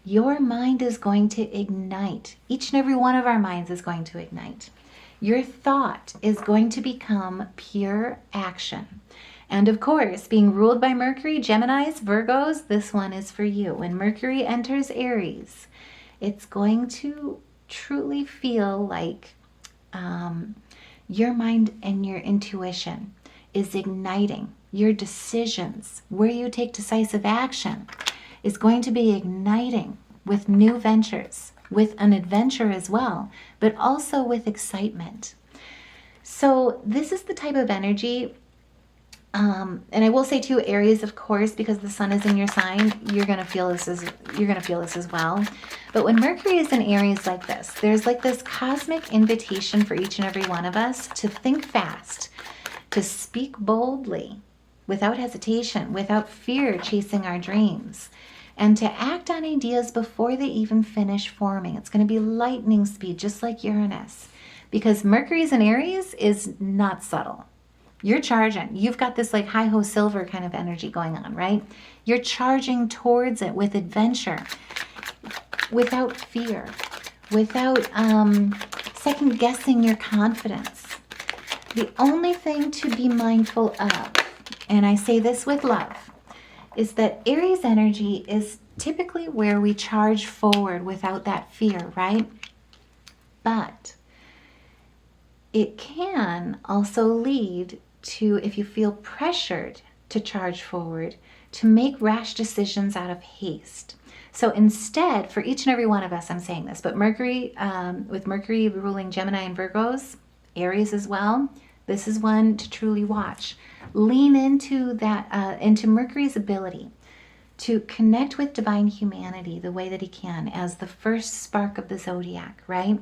Your mind is going to ignite. Each and every one of our minds is going to ignite. Your thought is going to become pure action. And of course, being ruled by Mercury, Geminis, Virgos, this one is for you. When Mercury enters Aries, it's going to truly feel like your mind and your intuition is igniting. Your decisions, where you take decisive action, is going to be igniting with new ventures, with an adventure as well, but also with excitement. So this is the type of energy, and I will say too, Aries, of course, because the sun is in your sign, you're gonna feel this as well. But when Mercury is in Aries like this, there's like this cosmic invitation for each and every one of us to think fast, to speak boldly, without hesitation, without fear, chasing our dreams, and to act on ideas before they even finish forming. It's going to be lightning speed, just like Uranus, because Mercury's in Aries is not subtle. You're charging. You've got this like hi-ho silver kind of energy going on, right? You're charging towards it with adventure, without fear, without second guessing your confidence. The only thing to be mindful of, and I say this with love, is that Aries energy is typically where we charge forward without that fear, right? But it can also lead to, if you feel pressured to charge forward, to make rash decisions out of haste. So instead, for each and every one of us, I'm saying this, but Mercury, with Mercury ruling Gemini and Virgos, Aries as well, this is one to truly watch. Lean into that, into Mercury's ability to connect with divine humanity the way that he can as the first spark of the Zodiac, right?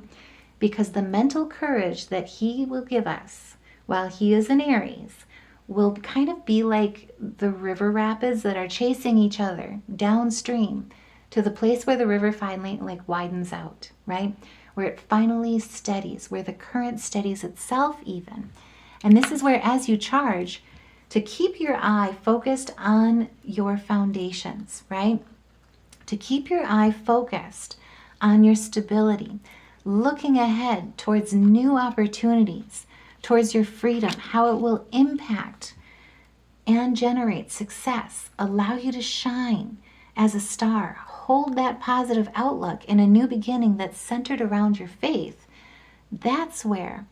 Because the mental courage that he will give us while he is in Aries will kind of be like the river rapids that are chasing each other downstream to the place where the river finally like widens out, right? Where it finally steadies, where the current steadies itself even. And this is where, as you charge, to keep your eye focused on your foundations, right? To keep your eye focused on your stability, looking ahead towards new opportunities, towards your freedom, how it will impact and generate success, allow you to shine as a star, hold that positive outlook in a new beginning that's centered around your faith. That's where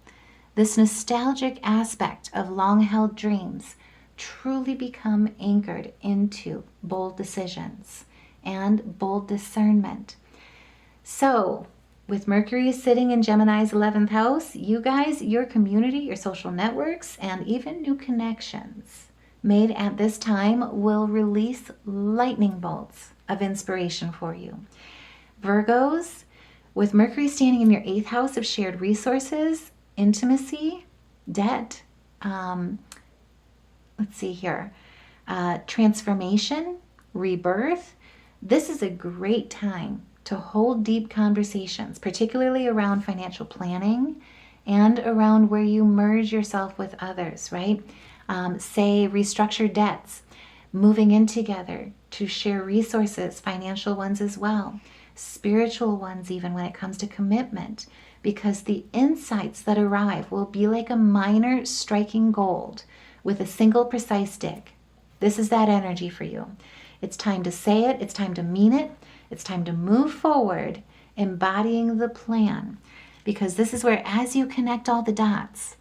this nostalgic aspect of long-held dreams truly become anchored into bold decisions and bold discernment. So, with Mercury sitting in Gemini's 11th house, you guys, your community, your social networks, and even new connections made at this time will release lightning bolts of inspiration for you. Virgos, with Mercury standing in your 8th house of shared resources, intimacy, debt, let's see here, transformation, rebirth, this is a great time to hold deep conversations, particularly around financial planning and around where you merge yourself with others, right? Say restructure debts, moving in together to share resources, financial ones as well, spiritual ones even when it comes to commitment, because the insights that arrive will be like a miner striking gold with a single precise dig. This is that energy for you. It's time to say it. It's time to mean it. It's time to move forward, embodying the plan, because this is where, as you connect all the dots,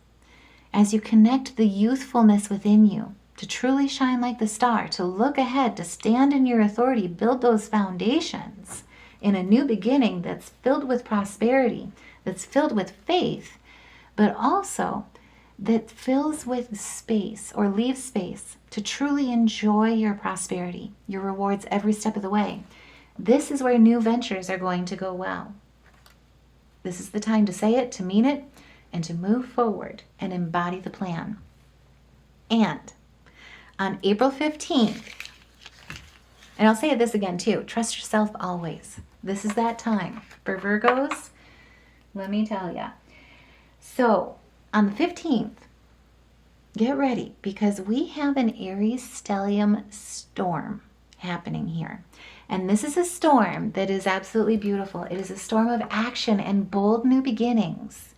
as you connect the youthfulness within you to truly shine like the star, to look ahead, to stand in your authority, build those foundations in a new beginning that's filled with prosperity, that's filled with faith, but also that fills with space or leaves space to truly enjoy your prosperity, your rewards every step of the way. This is where new ventures are going to go well. This is the time to say it, to mean it, and to move forward and embody the plan. And on April 15th, and I'll say this again too, trust yourself always. This is that time. For Virgos, let me tell you. So on the 15th, get ready, because we have an Aries Stellium storm happening here. And this is a storm that is absolutely beautiful. It is a storm of action and bold new beginnings,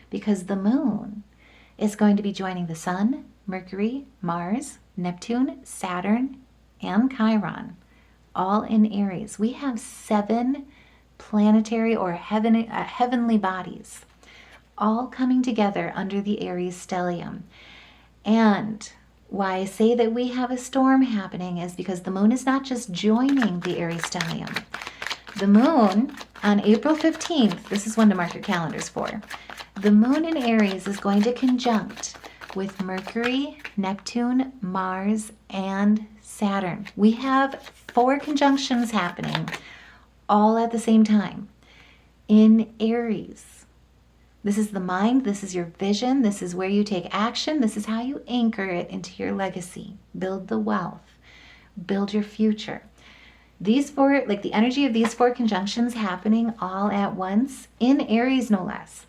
because the moon is going to be joining the sun Mercury, Mars, Neptune, Saturn, and Chiron, all in Aries. We have 7 planetary or heavenly bodies all coming together under the Aries Stellium. And why I say that we have a storm happening is because the moon is not just joining the Aries Stellium. The moon on April 15th, this is one to mark your calendars for, the moon in Aries is going to conjunct with Mercury, Neptune, Mars, and Saturn. We have 4 conjunctions happening all at the same time in Aries. This is the mind, this is your vision, this is where you take action, this is how you anchor it into your legacy, build the wealth, build your future. These 4, like the energy of these 4 conjunctions happening all at once, in Aries no less,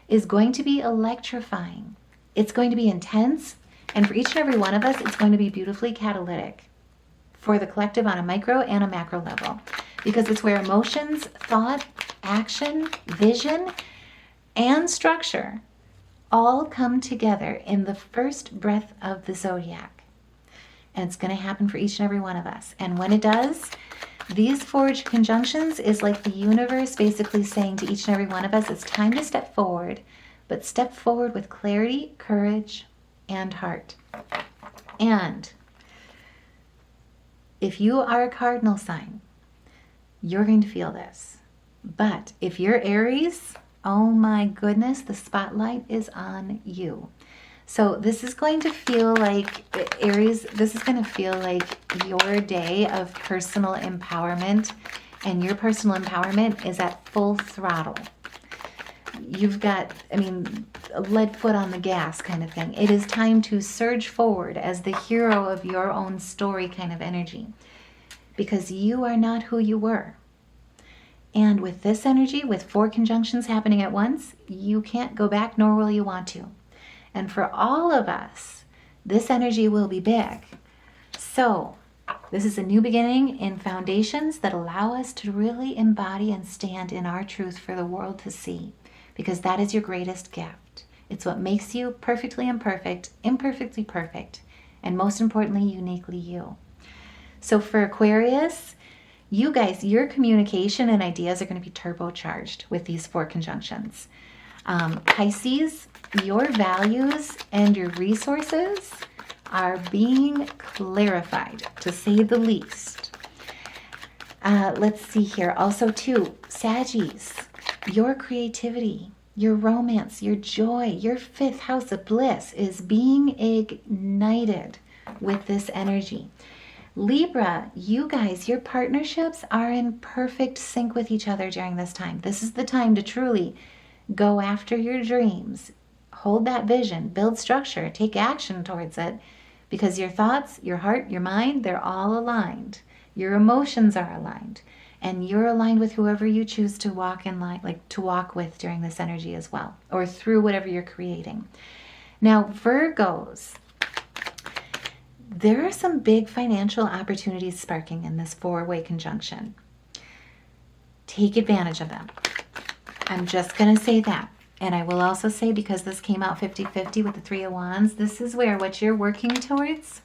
is going to be electrifying. It's going to be intense, and for each and every one of us, it's going to be beautifully catalytic for the collective on a micro and a macro level, because it's where emotions, thought, action, vision, and structure all come together in the first breath of the zodiac. And it's going to happen for each and every one of us. And when it does, these 4 conjunctions is like the universe basically saying to each and every one of us, it's time to step forward, but step forward with clarity, courage, and heart. And if you are a cardinal sign, you're going to feel this. But if you're Aries, oh my goodness, the spotlight is on you. So this is going to feel like, Aries, this is going to feel like your day of personal empowerment, and your personal empowerment is at full throttle. You've got, a lead foot on the gas kind of thing. It is time to surge forward as the hero of your own story kind of energy, because you are not who you were. And with this energy, with 4 conjunctions happening at once, you can't go back, nor will you want to. And for all of us, this energy will be big. So this is a new beginning in foundations that allow us to really embody and stand in our truth for the world to see, because that is your greatest gift. It's what makes you perfectly imperfect, imperfectly perfect, and most importantly, uniquely you. So for Aquarius, you guys, your communication and ideas are going to be turbocharged with these 4 conjunctions. Pisces, your values and your resources are being clarified, to say the least. Let's see here. Also, too, Saggies, your creativity, your romance, your joy, your 5th house of bliss is being ignited with this energy. Libra, you guys, your partnerships are in perfect sync with each other during this time. This is the time to truly go after your dreams, hold that vision, build structure, take action towards it, because your thoughts, your heart, your mind, they're all aligned. Your emotions are aligned, and you're aligned with whoever you choose to walk in line, like to walk with during this energy as well, or through whatever you're creating. Now, Virgos, there are some big financial opportunities sparking in this 4-way conjunction. Take advantage of them. I'm just going to say that. And I will also say, because this came out 50-50 with the 3 of Wands, this is where what you're working towards,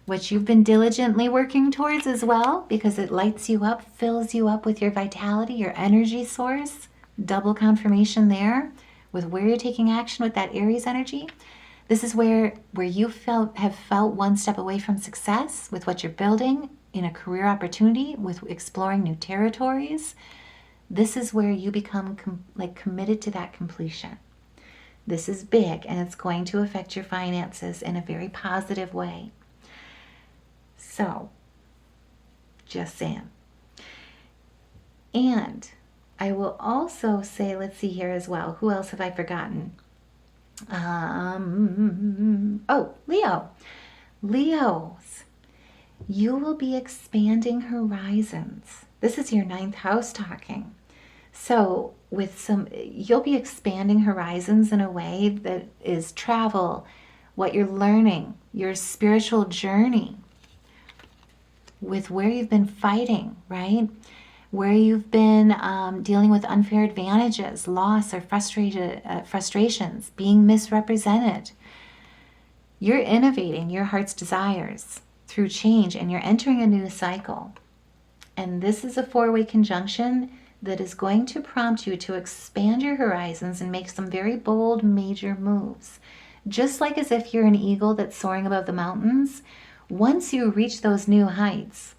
what you've been diligently working towards as well, because it lights you up, fills you up with your vitality, your energy source, double confirmation there with where you're taking action with that Aries energy. This is where you have felt one step away from success with what you're building in a career opportunity, with exploring new territories. This is where you become committed to that completion. This is big, and it's going to affect your finances in a very positive way. So, just saying. And I will also say, let's see here as well. Who else have I forgotten? Leo. Leos, you will be expanding horizons. This is your 9th house talking. So you'll be expanding horizons in a way that is travel, what you're learning, your spiritual journey, with where you've been fighting, right? Where you've been dealing with unfair advantages, loss, or frustrations, being misrepresented. You're innovating your heart's desires through change, and you're entering a new cycle. And this is a four-way conjunction that is going to prompt you to expand your horizons and make some very bold, major moves. Just like as if you're an eagle that's soaring above the mountains, once you reach those new heights,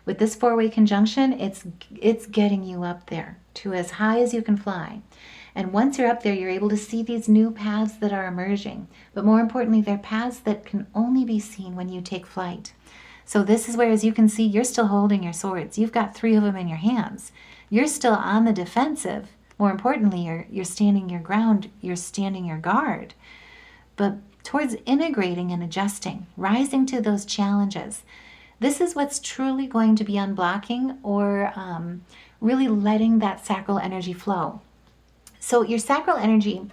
with this four-way conjunction, it's getting you up there to as high as you can fly. And once you're up there, you're able to see these new paths that are emerging. But more importantly, they're paths that can only be seen when you take flight. So this is where, as you can see, you're still holding your swords. You've got 3 of them in your hands. You're still on the defensive. More importantly, you're standing your ground. You're standing your guard. But towards integrating and adjusting, rising to those challenges, this is what's truly going to be unblocking or really letting that sacral energy flow. So your sacral energy,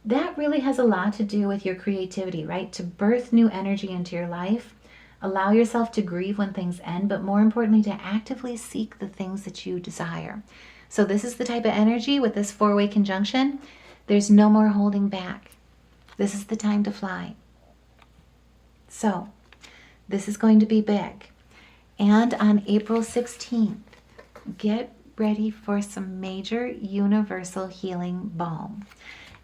that really has a lot to do with your creativity, right? To birth new energy into your life. Allow yourself to grieve when things end, but more importantly, to actively seek the things that you desire. So this is the type of energy with this four-way conjunction. There's no more holding back. This is the time to fly. So this is going to be big. And on April 16th, get ready for some major universal healing balm.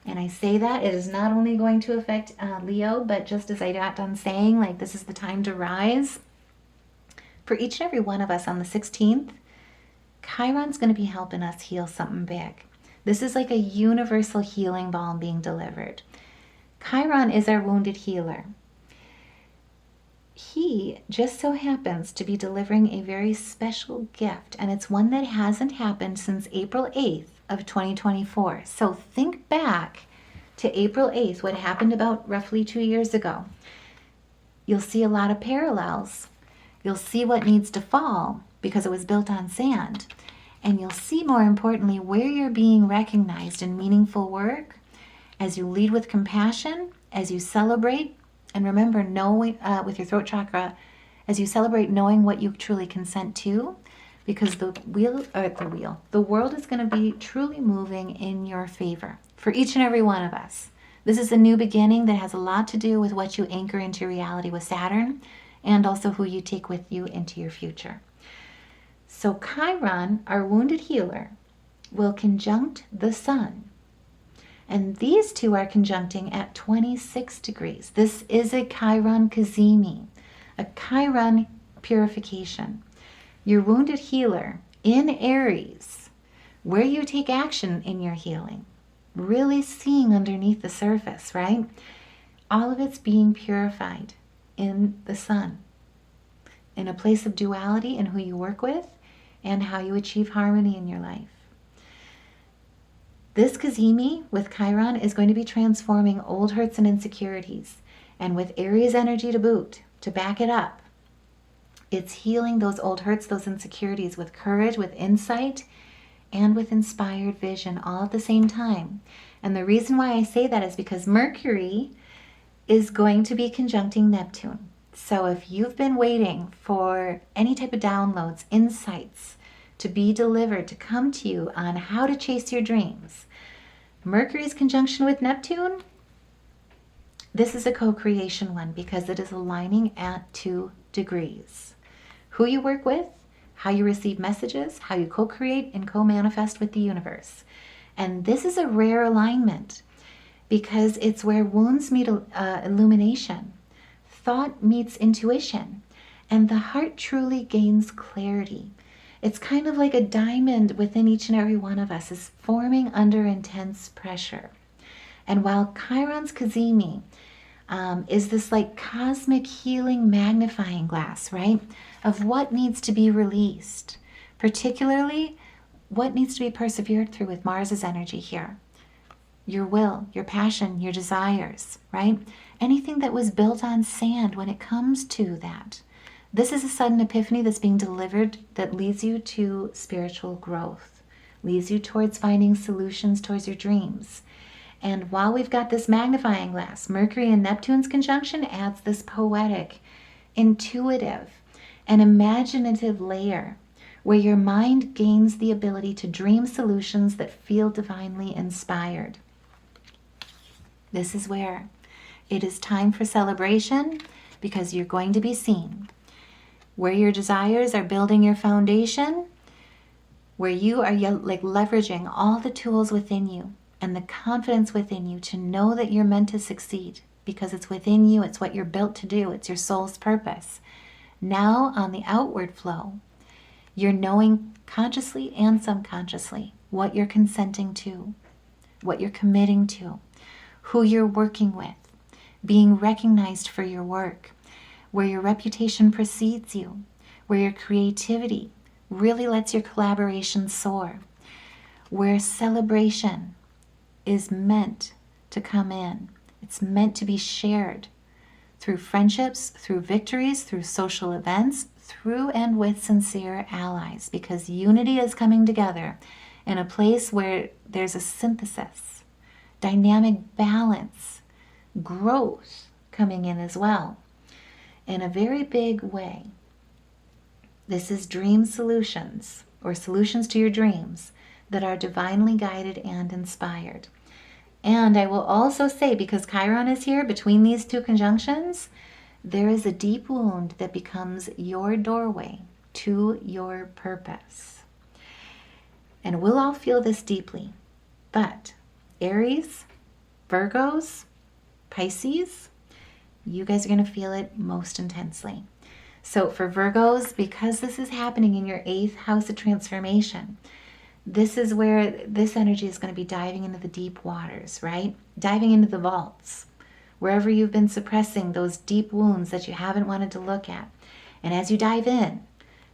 And I say that it is not only going to affect Leo, but just as I got done saying, like, this is the time to rise. For each and every one of us on the 16th, Chiron's going to be helping us heal something big. This is like a universal healing balm being delivered. Chiron is our wounded healer. He just so happens to be delivering a very special gift, and it's one that hasn't happened since April 8th of 2024. So think back to April 8th, what happened about roughly 2 years ago. You'll see a lot of parallels. You'll see what needs to fall because it was built on sand. And you'll see, more importantly, where you're being recognized in meaningful work as you lead with compassion, as you celebrate. And remember, knowing with your throat chakra, as you celebrate knowing what you truly consent to, because the world is going to be truly moving in your favor for each and every one of us. This is a new beginning that has a lot to do with what you anchor into reality with Saturn, and also who you take with you into your future. So Chiron, our wounded healer, will conjunct the sun. And these two are conjuncting at 26 degrees. This is a Chiron Kazemi, a Chiron purification. Your wounded healer in Aries, where you take action in your healing, really seeing underneath the surface, right? All of it's being purified in the sun, in a place of duality in who you work with and how you achieve harmony in your life. This Kazemi with Chiron is going to be transforming old hurts and insecurities, and with Aries energy to boot, to back it up. It's healing those old hurts, those insecurities with courage, with insight, and with inspired vision all at the same time. And the reason why I say that is because Mercury is going to be conjuncting Neptune. So if you've been waiting for any type of downloads, insights to be delivered, to come to you on how to chase your dreams, Mercury's conjunction with Neptune, this is a co-creation one because it is aligning at 2 degrees. Who you work with, how you receive messages, how you co-create and co-manifest with the universe. And this is a rare alignment because it's where wounds meet illumination, thought meets intuition, and the heart truly gains clarity. It's kind of like a diamond within each and every one of us is forming under intense pressure. And while Chiron's Kazemi is this like cosmic healing magnifying glass, right, of what needs to be released, particularly what needs to be persevered through with Mars's energy here. Your will, your passion, your desires, right? Anything that was built on sand when it comes to that. This is a sudden epiphany that's being delivered that leads you to spiritual growth, leads you towards finding solutions towards your dreams. And while we've got this magnifying glass, Mercury and Neptune's conjunction adds this poetic, intuitive, and imaginative layer where your mind gains the ability to dream solutions that feel divinely inspired. This is where It is time for celebration because you're going to be seen. Where your desires are building your foundation, where you are like leveraging all the tools within you and the confidence within you to know that you're meant to succeed because it's within you, it's what you're built to do, it's your soul's purpose. Now on the outward flow, you're knowing consciously and subconsciously what you're consenting to, what you're committing to, who you're working with, being recognized for your work, where your reputation precedes you, where your creativity really lets your collaboration soar, where celebration is meant to come in. It's meant to be shared through friendships, through victories, through social events, through and with sincere allies, because unity is coming together in a place where there's a synthesis, dynamic balance, growth coming in as well, in a very big way. This is dream solutions, or solutions to your dreams that are divinely guided and inspired. And I will also say, because Chiron is here between these two conjunctions, there is a deep wound that becomes your doorway to your purpose. And we'll all feel this deeply. But Aries, Virgos, Pisces, you guys are going to feel it most intensely. So for Virgos, because this is happening in your 8th house of transformation, this is where this energy is going to be diving into the deep waters, right? Diving into the vaults, wherever you've been suppressing those deep wounds that you haven't wanted to look at. And as you dive in,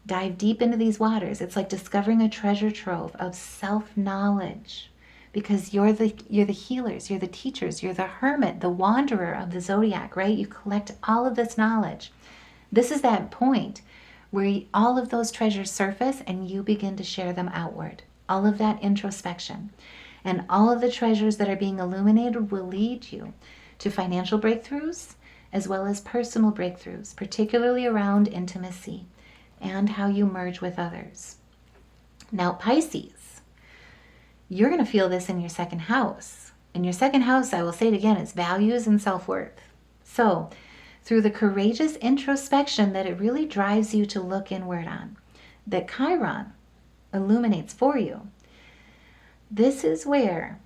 dive deep into these waters, it's like discovering a treasure trove of self-knowledge, because you're the healers, you're the teachers, you're the hermit, the wanderer of the Zodiac, right? You collect all of this knowledge. This is that point where all of those treasures surface and you begin to share them outward. All of that introspection and all of the treasures that are being illuminated will lead you to financial breakthroughs as well as personal breakthroughs, particularly around intimacy and how you merge with others. Now, Pisces, you're going to feel this in your 2nd house. In your 2nd house, I will say it again, is values and self-worth. So, through the courageous introspection that it really drives you to look inward on, that Chiron illuminates for you, this is where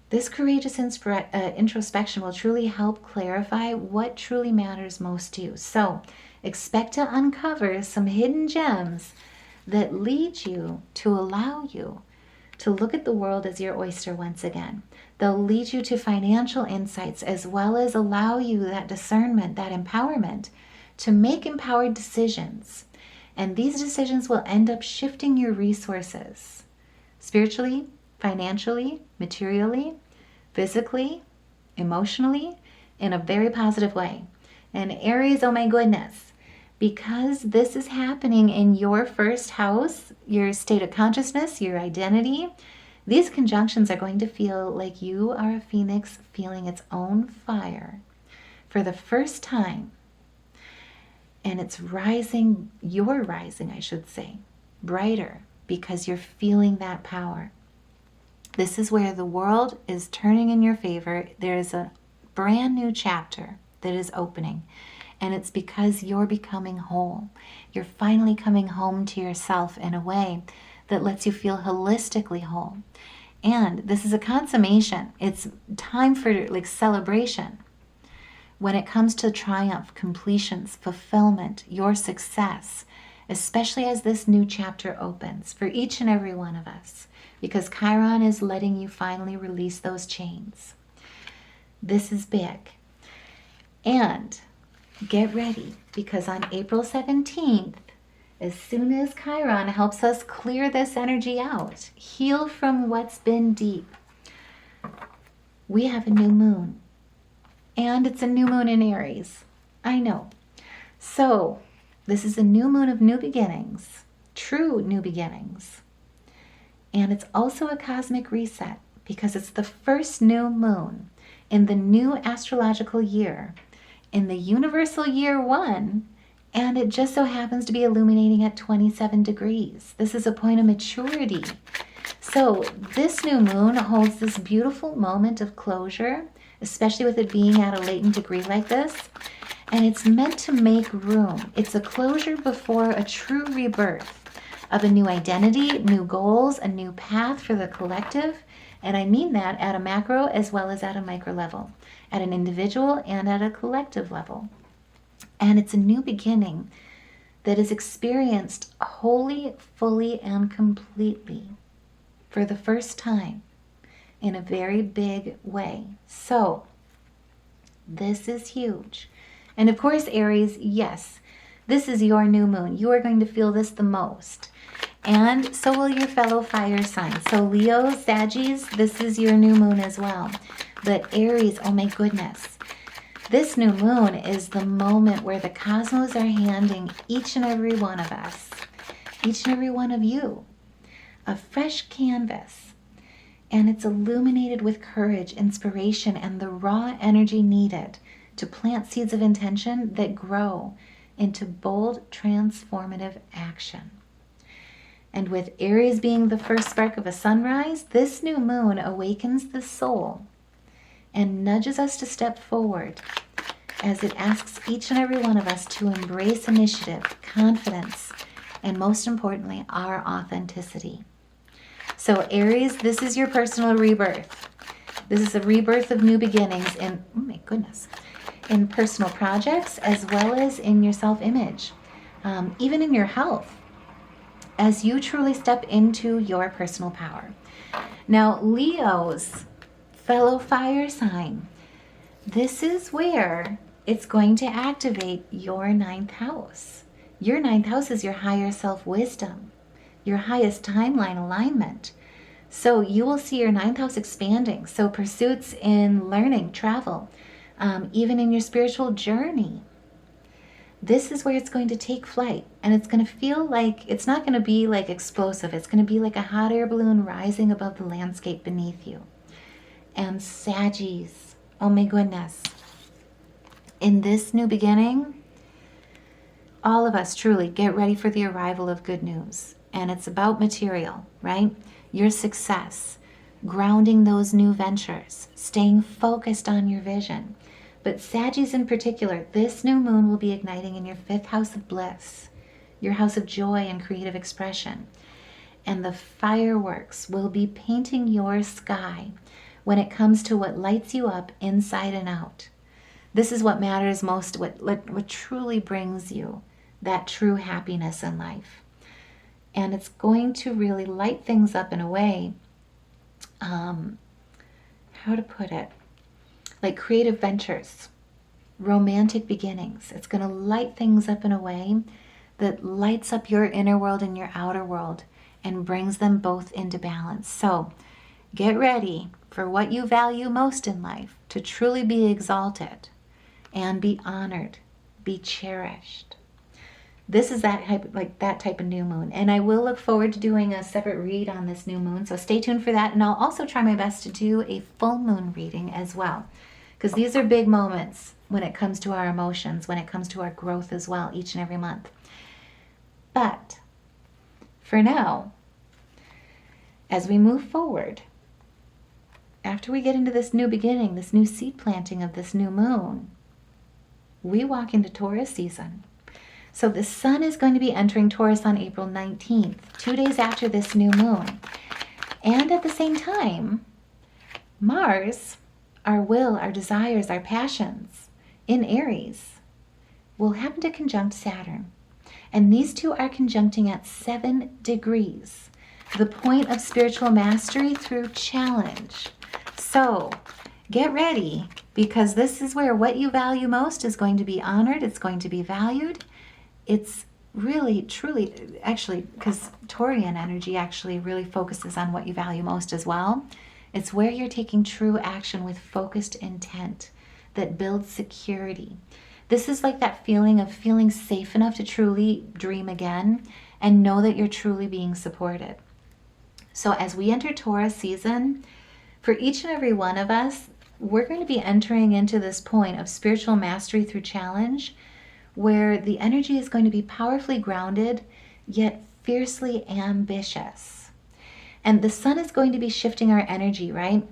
this courageous introspection will truly help clarify what truly matters most to you. So expect to uncover some hidden gems that lead you to allow you to look at the world as your oyster once again. They'll lead you to financial insights as well as allow you that discernment, that empowerment to make empowered decisions. And these decisions will end up shifting your resources spiritually, financially, materially, physically, emotionally, in a very positive way. And Aries, oh my goodness, because this is happening in your 1st house, your state of consciousness, your identity, these conjunctions are going to feel like you are a phoenix feeling its own fire for the first time. And it's rising, you're rising, I should say, brighter because you're feeling that power. This is where the world is turning in your favor. There's a brand new chapter that is opening. And it's because you're becoming whole. You're finally coming home to yourself in a way that lets you feel holistically whole. And this is a consummation. It's time for like celebration. When it comes to triumph, completions, fulfillment, your success, especially as this new chapter opens for each and every one of us, because Chiron is letting you finally release those chains. This is big. And get ready, because on April 17th, as soon as Chiron helps us clear this energy out, heal from what's been deep, we have a new moon. And it's a new moon in Aries. I know. So, this is a new moon of new beginnings, true new beginnings. And it's also a cosmic reset because it's the first new moon in the new astrological year, in the universal year 1, and it just so happens to be illuminating at 27 degrees. This is a point of maturity. So this new moon holds this beautiful moment of closure, especially with it being at a latent degree like this. And it's meant to make room. It's a closure before a true rebirth of a new identity, new goals, a new path for the collective. And I mean that at a macro as well as at a micro level, at an individual and at a collective level. And it's a new beginning that is experienced wholly, fully, and completely for the first time in a very big way. So this is huge. And of course, Aries, yes, this is your new moon. You are going to feel this the most. And so will your fellow fire signs. So Leo, Sagittarius, this is your new moon as well. But Aries, oh my goodness. This new moon is the moment where the cosmos are handing each and every one of us, each and every one of you, a fresh canvas. And it's illuminated with courage, inspiration, and the raw energy needed to plant seeds of intention that grow into bold, transformative action. And with Aries being the first spark of a sunrise, this new moon awakens the soul and nudges us to step forward as it asks each and every one of us to embrace initiative, confidence, and most importantly, our authenticity. So Aries, this is your personal rebirth. This is a rebirth of new beginnings in, oh my goodness, in personal projects as well as in your self-image, even in your health, as you truly step into your personal power. Now, Leo's fellow fire sign, this is where it's going to activate your ninth house. Your ninth house is your higher self-wisdom, your highest timeline alignment. So you will see your ninth house expanding. So pursuits in learning, travel, even in your spiritual journey. This is where it's going to take flight, and it's going to feel like, it's not going to be like explosive. It's going to be like a hot air balloon rising above the landscape beneath you. And Sagittarius, oh my goodness. In this new beginning, all of us truly get ready for the arrival of good news. And it's about material, right? Your success, grounding those new ventures, staying focused on your vision. But Sagittarius in particular, this new moon will be igniting in your fifth house of bliss, your house of joy and creative expression. And the fireworks will be painting your sky when it comes to what lights you up inside and out. This is what matters most, what truly brings you that true happiness in life. And it's going to really light things up in a way, how to put it, like creative ventures, romantic beginnings. It's going to light things up in a way that lights up your inner world and your outer world and brings them both into balance. So get ready for what you value most in life to truly be exalted and be honored, be cherished. This is that type of new moon. And I will look forward to doing a separate read on this new moon. So stay tuned for that. And I'll also try my best to do a full moon reading as well, because these are big moments when it comes to our emotions, when it comes to our growth as well, each and every month. But for now, as we move forward, after we get into this new beginning, this new seed planting of this new moon, we walk into Taurus season. So the sun is going to be entering Taurus on April 19th, 2 days after this new moon. And at the same time, Mars, our will, our desires, our passions, in Aries, will happen to conjunct Saturn. And these two are conjuncting at 7 degrees, the point of spiritual mastery through challenge. So get ready, because this is where what you value most is going to be honored, it's going to be valued. It's really, truly, actually, because Taurian energy actually really focuses on what you value most as well. It's where you're taking true action with focused intent that builds security. This is like that feeling of feeling safe enough to truly dream again and know that you're truly being supported. So as we enter Taurus season, for each and every one of us, we're going to be entering into this point of spiritual mastery through challenge, where the energy is going to be powerfully grounded, yet fiercely ambitious. And the sun is going to be shifting our energy, right?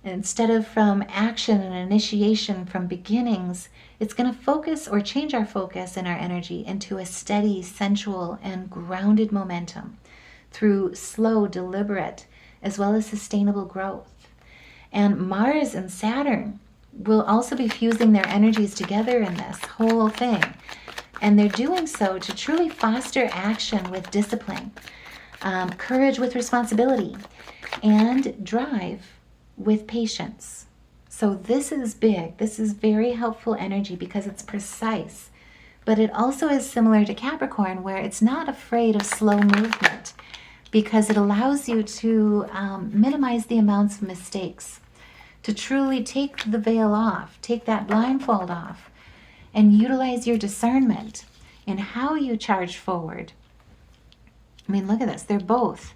And instead of from action and initiation from beginnings, it's going to focus or change our focus and our energy into a steady, sensual, and grounded momentum through slow, deliberate, as well as sustainable growth. And Mars and Saturn will also be fusing their energies together in this whole thing. And they're doing so to truly foster action with discipline, courage with responsibility, and drive with patience. So this is big. This is very helpful energy because it's precise. But it also is similar to Capricorn, where it's not afraid of slow movement because it allows you to minimize the amounts of mistakes, to truly take the veil off, take that blindfold off, and utilize your discernment in how you charge forward. I mean, look at this. They're both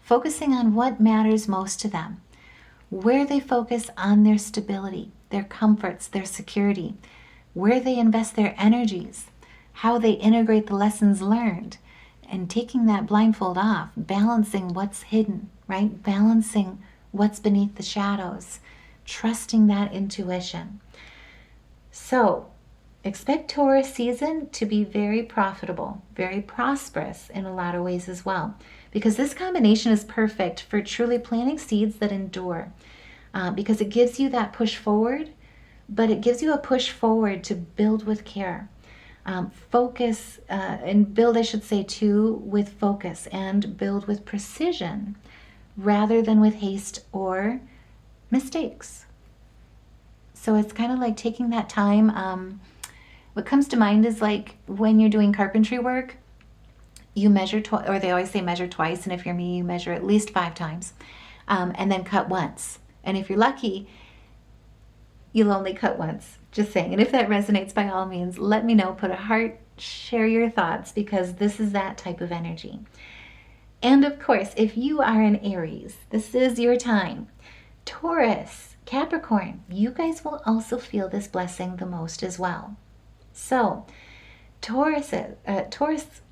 focusing on what matters most to them, where they focus on their stability, their comforts, their security, where they invest their energies, how they integrate the lessons learned, and taking that blindfold off, balancing what's hidden, right? Balancing what's beneath the shadows, trusting that intuition. So expect Taurus season to be very profitable, very prosperous in a lot of ways as well, because this combination is perfect for truly planting seeds that endure, because it gives you that push forward, but it gives you a push forward to build with care. Focus and build, I should say, too, with focus, and build with precision rather than with haste or mistakes. So it's kind of like taking that time. What comes to mind is like when you're doing carpentry work, you measure or they always say measure twice, and if you're me, you measure at least 5 times, and then cut once. And if you're lucky, you'll only cut once. Just saying. And if that resonates, by all means, let me know. Put a heart, share your thoughts, because this is that type of energy. And of course, if you are an Aries, this is your time. Taurus, Capricorn, you guys will also feel this blessing the most as well. So, Taurus,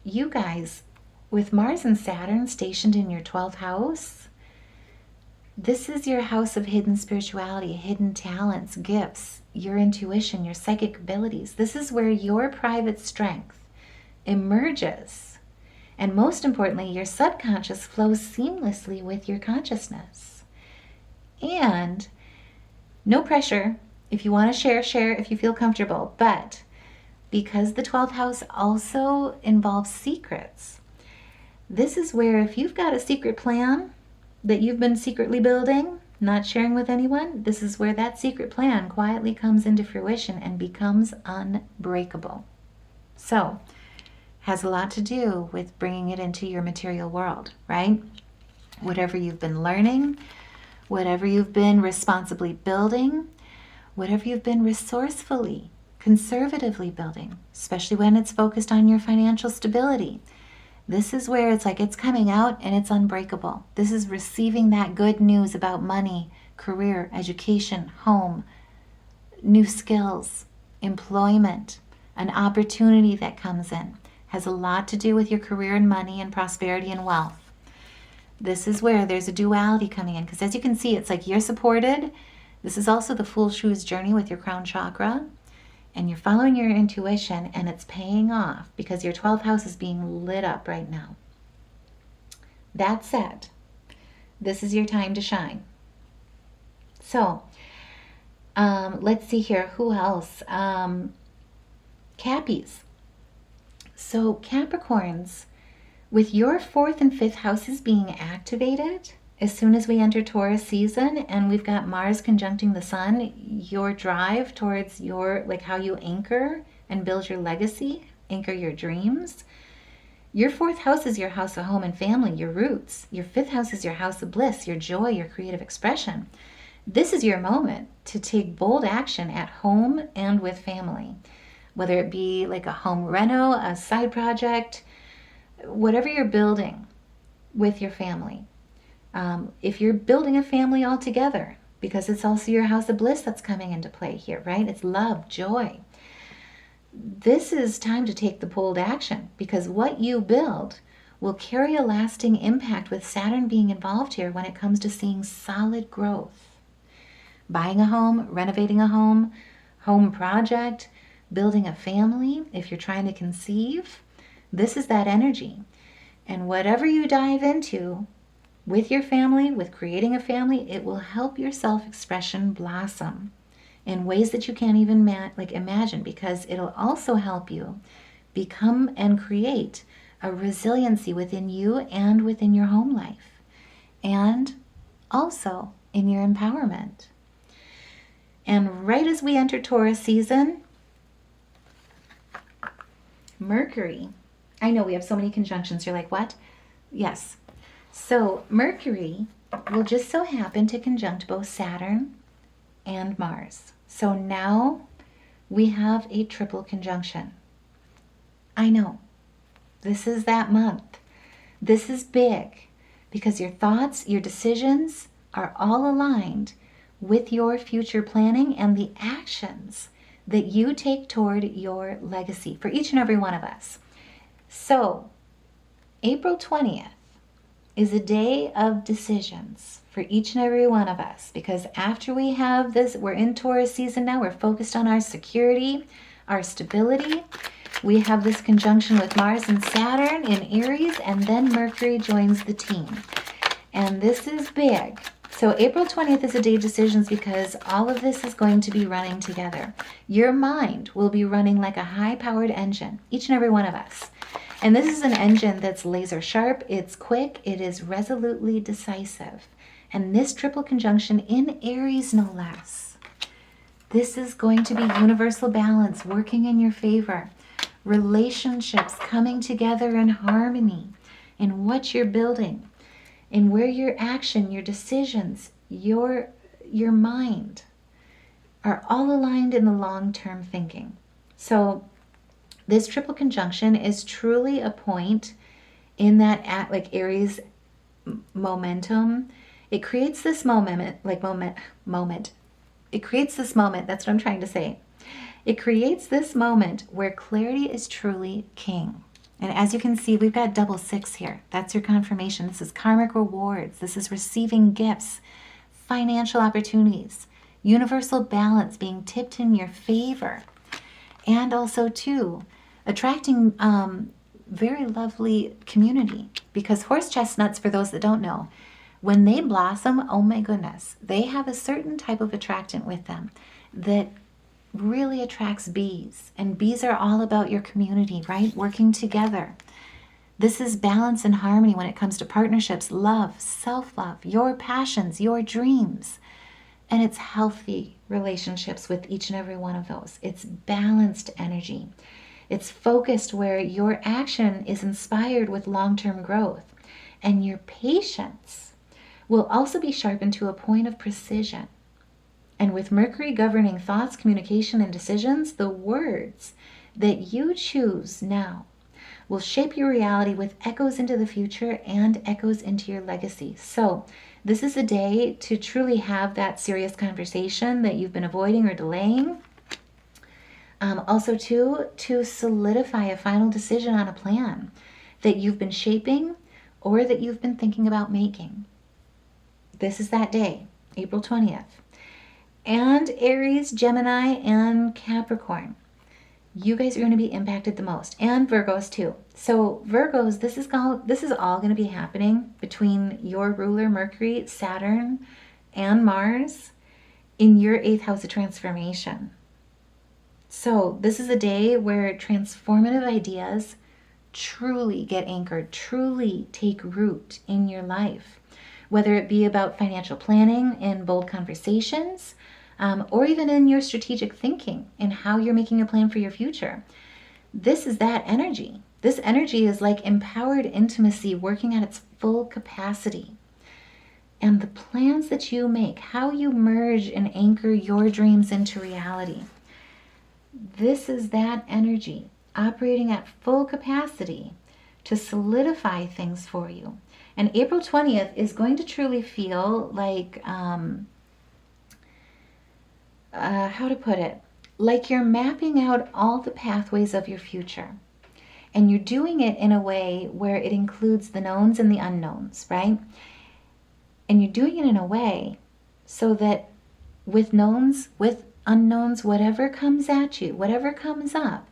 you guys, with Mars and Saturn stationed in your 12th house, this is your house of hidden spirituality, hidden talents, gifts, your intuition, your psychic abilities. This is where your private strength emerges. And most importantly, your subconscious flows seamlessly with your consciousness. And no pressure. If you want to share if you feel comfortable. But because the 12th house also involves secrets, this is where if you've got a secret plan that you've been secretly building, not sharing with anyone, this is where that secret plan quietly comes into fruition and becomes unbreakable. So, has a lot to do with bringing it into your material world, right? Whatever you've been learning, whatever you've been responsibly building, whatever you've been resourcefully, conservatively building, especially when it's focused on your financial stability. This is where it's like it's coming out and it's unbreakable. This is receiving that good news about money, career, education, home, new skills, employment, an opportunity that comes in. Has a lot to do with your career and money and prosperity and wealth. This is where there's a duality coming in, because as you can see, it's like you're supported. This is also the Fool's Shoes journey with your crown chakra. And you're following your intuition, and it's paying off because your 12th house is being lit up right now. That said, this is your time to shine. So, let's see here. Who else? Cappies. So, Capricorns, with your 4th and 5th houses being activated, as soon as we enter Taurus season and we've got Mars conjuncting the sun, your drive towards your, like how you anchor and build your legacy, anchor your dreams. Your 4th house is your house of home and family, your roots. Your 5th house is your house of bliss, your joy, your creative expression. This is your moment to take bold action at home and with family, whether it be like a home reno, a side project, whatever you're building with your family. If you're building a family all together, because it's also your house of bliss that's coming into play here, right? It's love, joy. This is time to take the bold action, because what you build will carry a lasting impact with Saturn being involved here when it comes to seeing solid growth. Buying a home, renovating a home project, building a family, if you're trying to conceive, this is that energy. And whatever you dive into with your family, with creating a family, it will help your self-expression blossom in ways that you can't even imagine, because it'll also help you become and create a resiliency within you and within your home life, and also in your empowerment. And right as we enter Taurus season, Mercury, I know we have so many conjunctions, you're like, what? Yes. So Mercury will just so happen to conjunct both Saturn and Mars. So now we have a triple conjunction. I know. This is that month. This is big because your thoughts, your decisions are all aligned with your future planning and the actions that you take toward your legacy for each and every one of us. So April 20th is a day of decisions for each and every one of us, because after we have this, we're in Taurus season now, we're focused on our security, our stability. We have this conjunction with Mars and Saturn in Aries, and then Mercury joins the team. And this is big. So April 20th is a day of decisions because all of this is going to be running together. Your mind will be running like a high-powered engine, each and every one of us. And this is an engine that's laser sharp, it's quick, it is resolutely decisive. And this triple conjunction in Aries, no less. This is going to be universal balance working in your favor. Relationships coming together in harmony in what you're building, in where your action, your decisions, your mind are all aligned in the long-term thinking. So this triple conjunction is truly a point in that Aries momentum. It creates this moment. It creates this moment. That's what I'm trying to say. It creates this moment where clarity is truly king. And as you can see, we've got double 6 here. That's your confirmation. This is karmic rewards. This is receiving gifts, financial opportunities, universal balance being tipped in your favor. And also, too, attracting very lovely community. Because horse chestnuts, for those that don't know, when they blossom, oh my goodness, they have a certain type of attractant with them that really attracts bees. And bees are all about your community, right? Working together. This is balance and harmony when it comes to partnerships, love, self-love, your passions, your dreams. And it's healthy relationships with each and every one of those. It's balanced energy. It's focused where your action is inspired with long-term growth. And your patience will also be sharpened to a point of precision. And with Mercury governing thoughts, communication, and decisions, the words that you choose now will shape your reality with echoes into the future and echoes into your legacy. So this is a day to truly have that serious conversation that you've been avoiding or delaying. Also, to solidify a final decision on a plan that you've been shaping or that you've been thinking about making. This is that day, April 20th. And Aries, Gemini, and Capricorn. You guys are going to be impacted the most. And Virgos too. So Virgos, this is all going to be happening between your ruler, Mercury, Saturn, and Mars in your 8th house of transformation. So this is a day where transformative ideas truly get anchored, truly take root in your life. Whether it be about financial planning in bold conversations, or even in your strategic thinking and how you're making a plan for your future. This is that energy. This energy is like empowered intimacy working at its full capacity. And the plans that you make, how you merge and anchor your dreams into reality. This is that energy operating at full capacity to solidify things for you. And April 20th is going to truly feel like, how to put it, like you're mapping out all the pathways of your future. And you're doing it in a way where it includes the knowns and the unknowns, right? And you're doing it in a way so that with knowns, with unknowns, whatever comes at you, whatever comes up,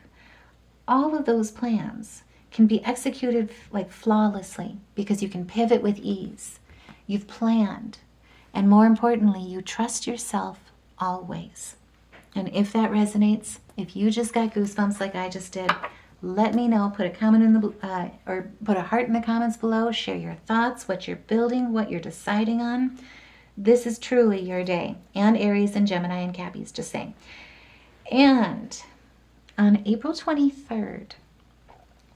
all of those plans can be executed like flawlessly because you can pivot with ease. You've planned. And more importantly, you trust yourself always. And if that resonates, if you just got goosebumps like I just did, let me know. Put a comment in the or put a heart in the comments below. Share your thoughts, what you're building, what you're deciding on. This is truly your day. And Aries and Gemini and Cappies, just saying. And on April 23rd,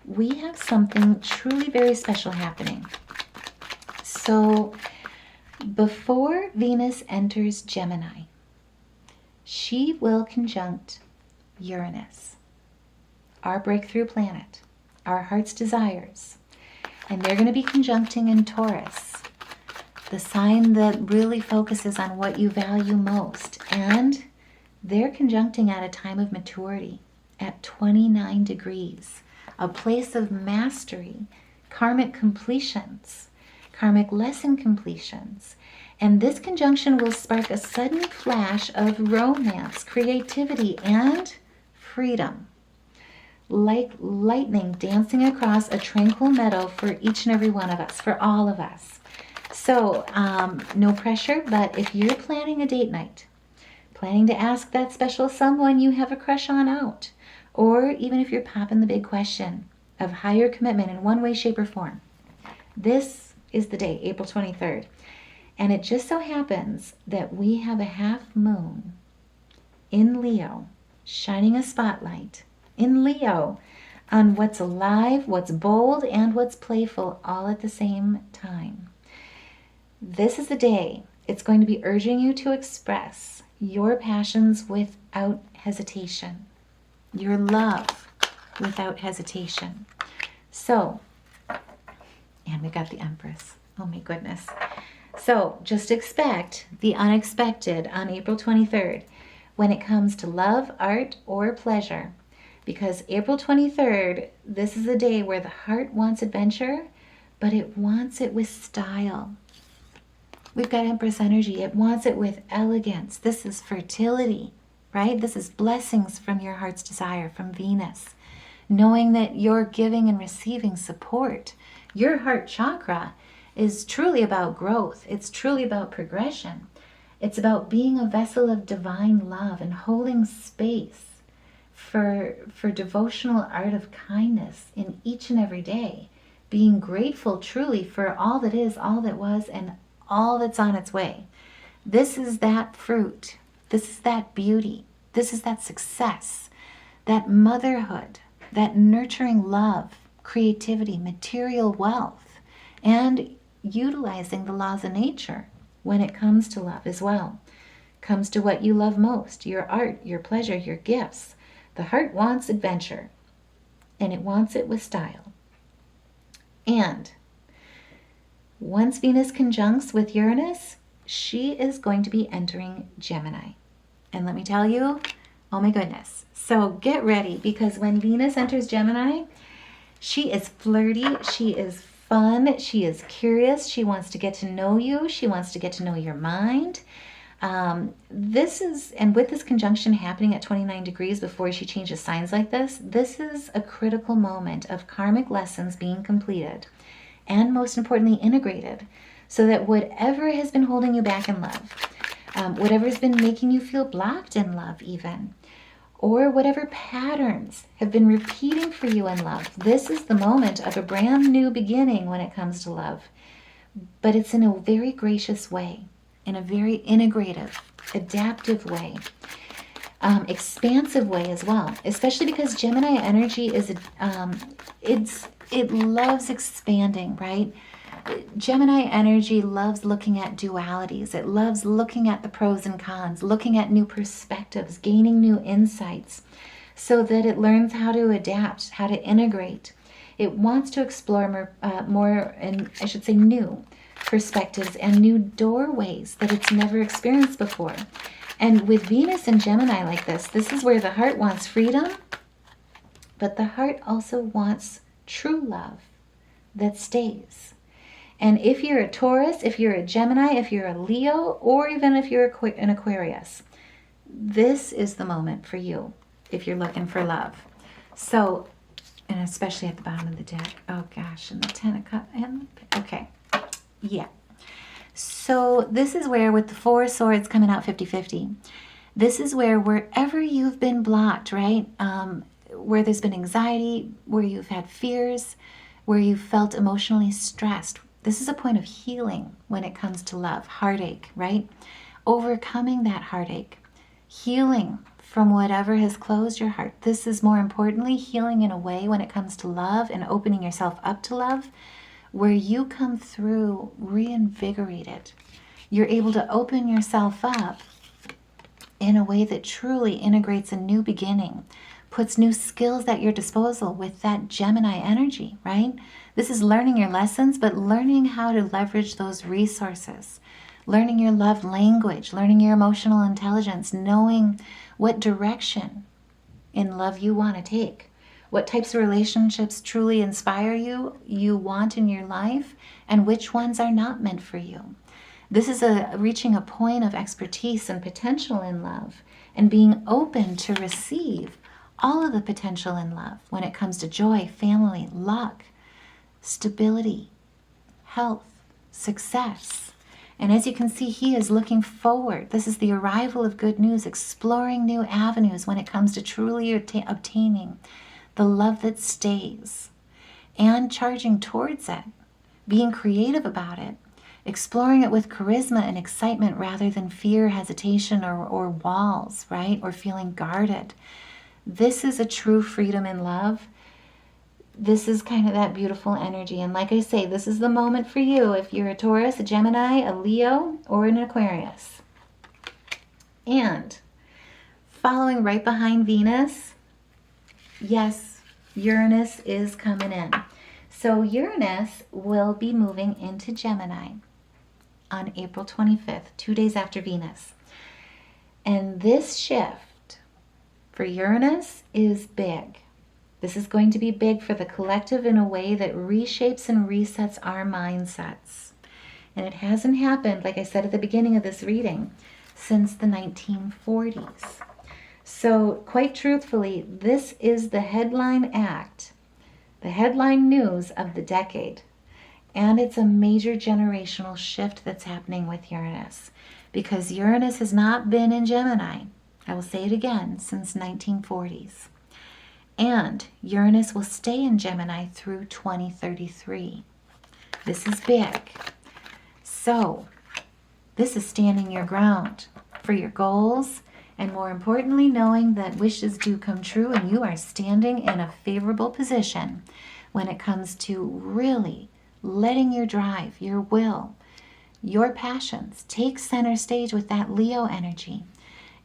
we have something truly very special happening. So before Venus enters Gemini, she will conjunct Uranus, our breakthrough planet, our heart's desires. And they're going to be conjuncting in Taurus, the sign that really focuses on what you value most. And they're conjuncting at a time of maturity at 29 degrees, a place of mastery, karmic completions, karmic lesson completions. And this conjunction will spark a sudden flash of romance, creativity, and freedom. Like lightning dancing across a tranquil meadow for each and every one of us, for all of us. So, no pressure, but if you're planning a date night, planning to ask that special someone you have a crush on out, or even if you're popping the big question of higher commitment in one way, shape, or form, this is the day, April 23rd. And it just so happens that we have a half moon in Leo, shining a spotlight in Leo on what's alive, what's bold, and what's playful all at the same time. This is the day it's going to be urging you to express your passions without hesitation, your love without hesitation. So, and we got the Empress. Oh my goodness. So just expect the unexpected on April 23rd when it comes to love, art, or pleasure. Because April 23rd, this is a day where the heart wants adventure, but it wants it with style. We've got Empress energy. It wants it with elegance. This is fertility, right? This is blessings from your heart's desire, from Venus. Knowing that you're giving and receiving support. Your heart chakra is truly about growth. It's truly about progression. It's about being a vessel of divine love and holding space for devotional art of kindness in each and every day. Being grateful truly for all that is, all that was, and all that's on its way. This is that fruit. This is that beauty. This is that success, that motherhood, that nurturing love, creativity, material wealth, and utilizing the laws of nature when it comes to love as well. Comes to what you love most, your art, your pleasure, your gifts. The heart wants adventure, and it wants it with style. And once Venus conjuncts with Uranus, she is going to be entering Gemini. And let me tell you, oh my goodness. So get ready, because when Venus enters Gemini, she is flirty, she is fun, she is curious, she wants to get to know you, she wants to get to know your mind. And with this conjunction happening at 29 degrees before she changes signs like this is a critical moment of karmic lessons being completed and most importantly integrated, so that whatever has been holding you back in love, whatever has been making you feel blocked in love even, or whatever patterns have been repeating for you in love, this is the moment of a brand new beginning when it comes to love. But it's in a very gracious way, in a very integrative, adaptive way, expansive way as well, especially because Gemini energy is, it loves expanding, right? Gemini energy loves looking at dualities. It loves looking at the pros and cons, looking at new perspectives, gaining new insights, so that it learns how to adapt, how to integrate. It wants to explore more, and I should say new perspectives and new doorways that it's never experienced before. And with Venus and Gemini like this is where the heart wants freedom But the heart also wants true love that stays. And if you're a Taurus, if you're a Gemini, if you're a Leo, or even if you're an Aquarius, this is the moment for you if you're looking for love. So, and especially at the bottom of the deck. Oh gosh, and the Ten of Cups. Okay, yeah. So this is where, with the Four of Swords coming out 50-50, this is where wherever you've been blocked, right? Where there's been anxiety, where you've had fears, where you've felt emotionally stressed. This is a point of healing when it comes to love, heartache, right? Overcoming that heartache, healing from whatever has closed your heart. This is, more importantly, healing in a way when it comes to love and opening yourself up to love, where you come through reinvigorated. You're able to open yourself up in a way that truly integrates a new beginning, puts new skills at your disposal with that Gemini energy, right? This is learning your lessons, but learning how to leverage those resources, learning your love language, learning your emotional intelligence, knowing what direction in love you want to take, what types of relationships truly inspire you, you want in your life, and which ones are not meant for you. This is reaching a point of expertise and potential in love, and being open to receive all of the potential in love when it comes to joy, family, luck, stability, health, success. And as you can see, he is looking forward. This is the arrival of good news, exploring new avenues when it comes to truly obtaining the love that stays, and charging towards it, being creative about it, exploring it with charisma and excitement rather than fear, hesitation, or walls, right? Or feeling guarded. This is a true freedom in love. This is kind of that beautiful energy. And like I say, this is the moment for you if you're a Taurus, a Gemini, a Leo, or an Aquarius. And following right behind Venus, yes, Uranus is coming in. So Uranus will be moving into Gemini on April 25th, 2 days after Venus. And this shift for Uranus is big. This is going to be big for the collective in a way that reshapes and resets our mindsets. And it hasn't happened, like I said at the beginning of this reading, since the 1940s. So quite truthfully, this is the headline act, the headline news of the decade. And it's a major generational shift that's happening with Uranus, because Uranus has not been in Gemini, I will say it again, since 1940s. And Uranus will stay in Gemini through 2033. This is big. So this is standing your ground for your goals, and more importantly, knowing that wishes do come true, and you are standing in a favorable position when it comes to really letting your drive, your will, your passions take center stage with that Leo energy.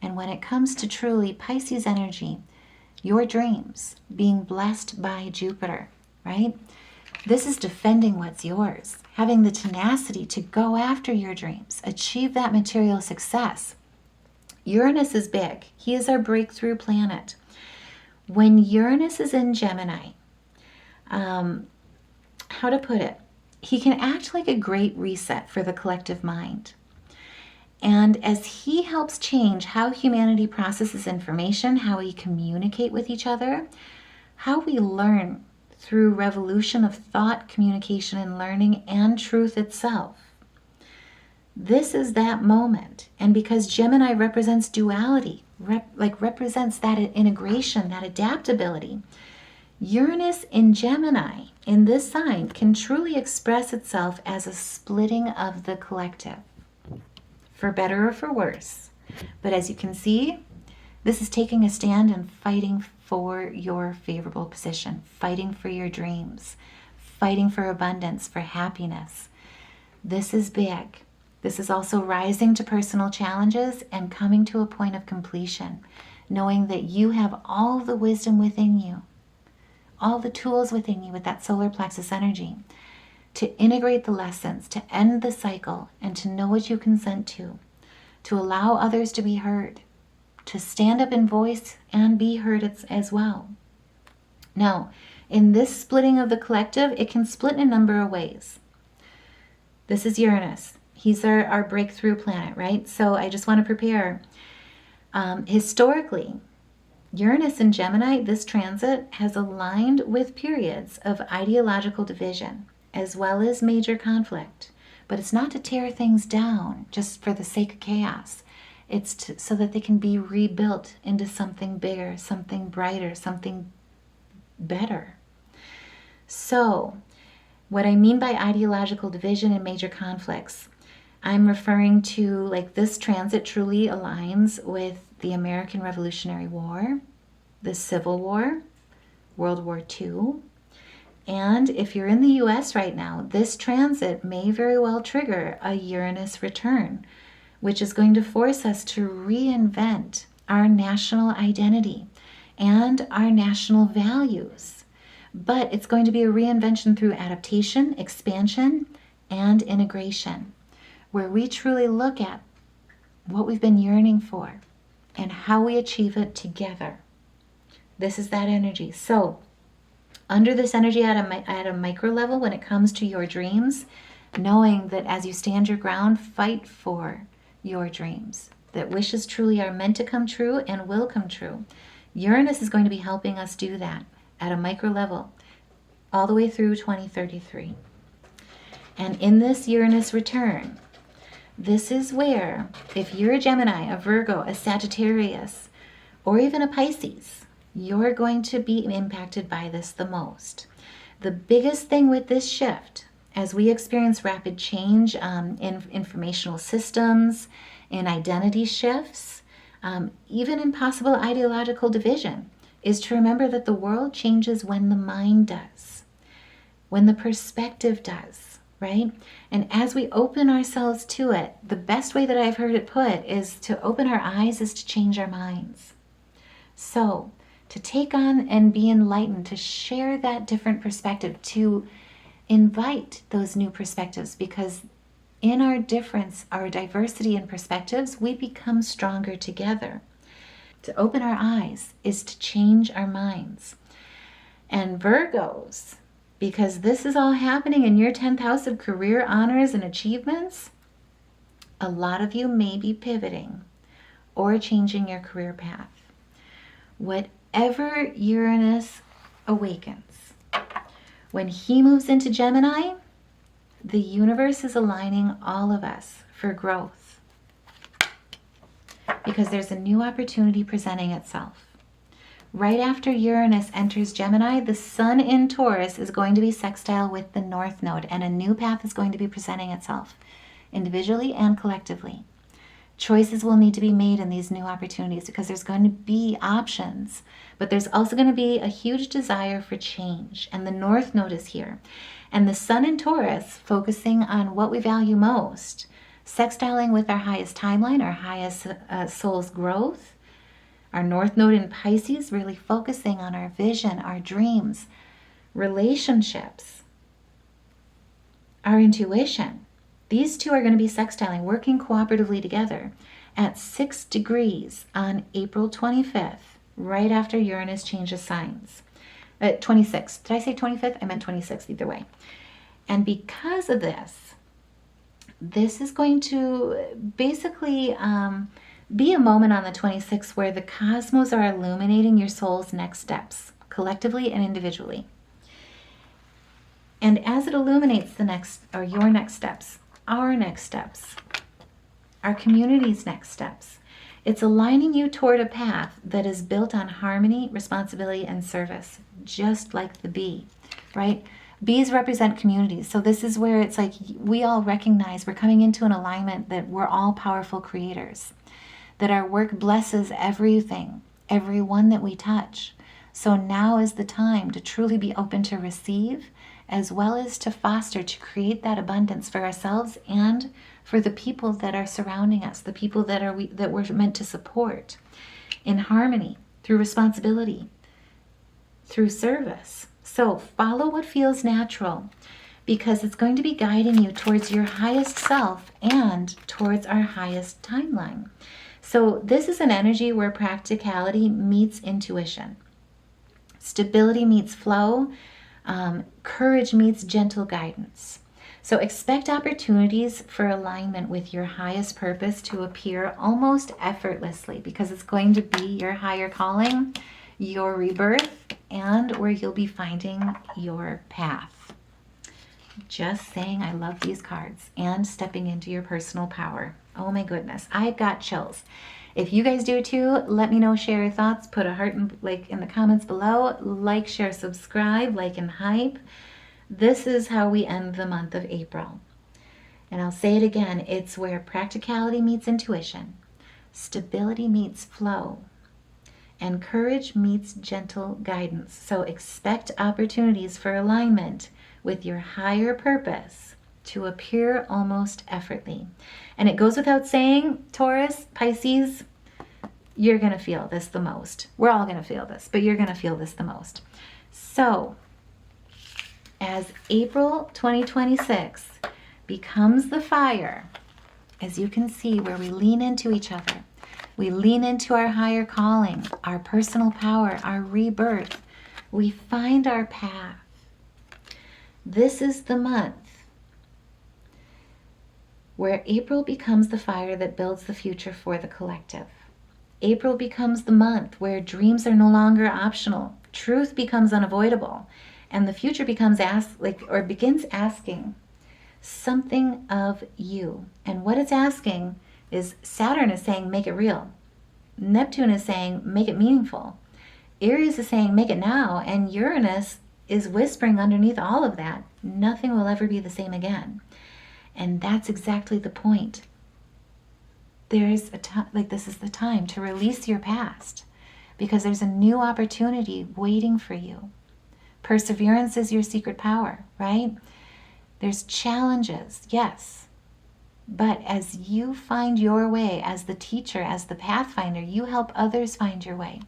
And when it comes to truly Pisces energy, your dreams being blessed by Jupiter, right? This is defending what's yours, having the tenacity to go after your dreams, achieve that material success. Uranus is big. He is our breakthrough planet. When Uranus is in Gemini, how to put it? He can act like a great reset for the collective mind. And as he helps change how humanity processes information, how we communicate with each other, how we learn through revolution of thought, communication, and learning, and truth itself. This is that moment. And because Gemini represents duality, represents that integration, that adaptability, Uranus in Gemini, in this sign, can truly express itself as a splitting of the collective, for better or for worse. But as you can see, this is taking a stand and fighting for your favorable position, fighting for your dreams, fighting for abundance, for happiness. This is big. This is also rising to personal challenges and coming to a point of completion, knowing that you have all the wisdom within you, all the tools within you with that solar plexus energy to integrate the lessons, to end the cycle, and to know what you consent to allow others to be heard, to stand up in voice and be heard as well. Now, in this splitting of the collective, it can split in a number of ways. This is Uranus. He's our breakthrough planet, right? So I just want to prepare. Historically, Uranus in Gemini, this transit has aligned with periods of ideological division as well as major conflict. But it's not to tear things down just for the sake of chaos. It's so that they can be rebuilt into something bigger, something brighter, something better. So, what I mean by ideological division and major conflicts, I'm referring to like this transit truly aligns with the American Revolutionary War, the Civil War, World War II. And if you're in the US right now, this transit may very well trigger a Uranus return, which is going to force us to reinvent our national identity and our national values. But it's going to be a reinvention through adaptation, expansion, and integration, where we truly look at what we've been yearning for and how we achieve it together. This is that energy. So, under this energy at a micro level, when it comes to your dreams, knowing that as you stand your ground, fight for your dreams, that wishes truly are meant to come true and will come true. Uranus is going to be helping us do that at a micro level all the way through 2033. And in this Uranus return, this is where, if you're a Gemini, a Virgo, a Sagittarius, or even a Pisces, you're going to be impacted by this the most. The biggest thing with this shift, as we experience rapid change in informational systems, in identity shifts, even in possible ideological division, is to remember that the world changes when the mind does, when the perspective does, right? And as we open ourselves to it, the best way that I've heard it put is to open our eyes is to change our minds. So, to take on and be enlightened, to share that different perspective, to invite those new perspectives, because in our difference, our diversity in perspectives, we become stronger together. To open our eyes is to change our minds. And Virgos, because this is all happening in your 10th house of career honors and achievements, a lot of you may be pivoting or changing your career path. Whatever Uranus awakens, when he moves into Gemini, the universe is aligning all of us for growth, because there's a new opportunity presenting itself. Right after Uranus enters Gemini, the sun in Taurus is going to be sextile with the North Node, and a new path is going to be presenting itself, individually and collectively. Choices will need to be made in these new opportunities because there's going to be options, but there's also going to be a huge desire for change. And the North Node is here. And the sun in Taurus, focusing on what we value most, sextiling with our highest timeline, our highest soul's growth. Our North Node in Pisces, really focusing on our vision, our dreams, relationships, our intuition. These two are going to be sextiling, working cooperatively together at 6 degrees on April 25th, right after Uranus changes signs. 26th. Did I say 25th? I meant 26th, either way. And because of this, this is going to basically be a moment on the 26th where the cosmos are illuminating your soul's next steps, collectively and individually. And as it illuminates your next steps, our next steps, our community's next steps, it's aligning you toward a path that is built on harmony, responsibility, and service, just like the bee, right? Bees represent communities. So this is where it's like we all recognize we're coming into an alignment that we're all powerful creators, that our work blesses everything, everyone that we touch. So now is the time to truly be open to receive, as well as to foster, to create that abundance for ourselves and for the people that are surrounding us, the people that we're meant to support, in harmony, through responsibility, through service. So follow what feels natural, because it's going to be guiding you towards your highest self and towards our highest timeline. So this is an energy where practicality meets intuition. Stability meets flow. Courage meets gentle guidance. So expect opportunities for alignment with your highest purpose to appear almost effortlessly, because it's going to be your higher calling, your rebirth, and where you'll be finding your path. Just saying, I love these cards. And stepping into your personal power. Oh my goodness, I've got chills. If you guys do too, let me know, share your thoughts, put a heart in the comments below, like, share, subscribe, like, and hype. This is how we end the month of April. And I'll say it again, it's where practicality meets intuition, stability meets flow, and courage meets gentle guidance. So expect opportunities for alignment with your higher purpose to appear almost effortlessly. And it goes without saying, Taurus, Pisces, you're going to feel this the most. We're all going to feel this, but you're going to feel this the most. So as April 2026 becomes the fire, as you can see, where we lean into each other, we lean into our higher calling, our personal power, our rebirth, we find our path. This is the month where April becomes the fire that builds the future for the collective. April becomes the month where dreams are no longer optional, truth becomes unavoidable, and the future becomes begins asking something of you. And what it's asking is, Saturn is saying, make it real. Neptune is saying, make it meaningful. Aries is saying, make it now. And Uranus is whispering underneath all of that, nothing will ever be the same again. And that's exactly the point. There's a time, this is the time to release your past, because there's a new opportunity waiting for you. Perseverance is your secret power, right? There's challenges, yes. But as you find your way, as the teacher, as the pathfinder, you help others find your way.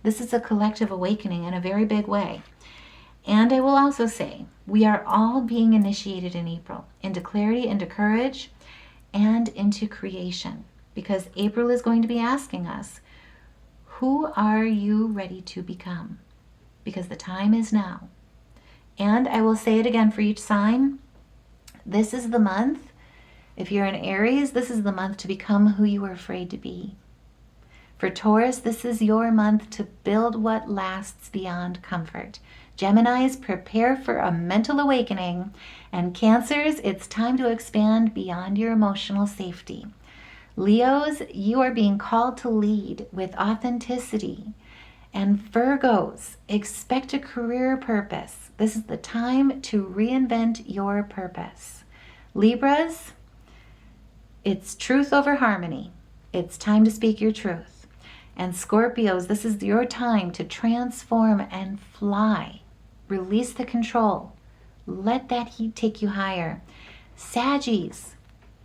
This is a collective awakening in a very big way. And I will also say, we are all being initiated in April into clarity, into courage, and into creation. Because April is going to be asking us, who are you ready to become? Because the time is now. And I will say it again for each sign. This is the month. If you're an Aries, this is the month to become who you were afraid to be. For Taurus, this is your month to build what lasts beyond comfort. Geminis, prepare for a mental awakening. And Cancers, it's time to expand beyond your emotional safety. Leos, you are being called to lead with authenticity. And Virgos, expect a career purpose. This is the time to reinvent your purpose. Libras, it's truth over harmony. It's time to speak your truth. And Scorpios, this is your time to transform and fly. Release the control. Let that heat take you higher. Saggies,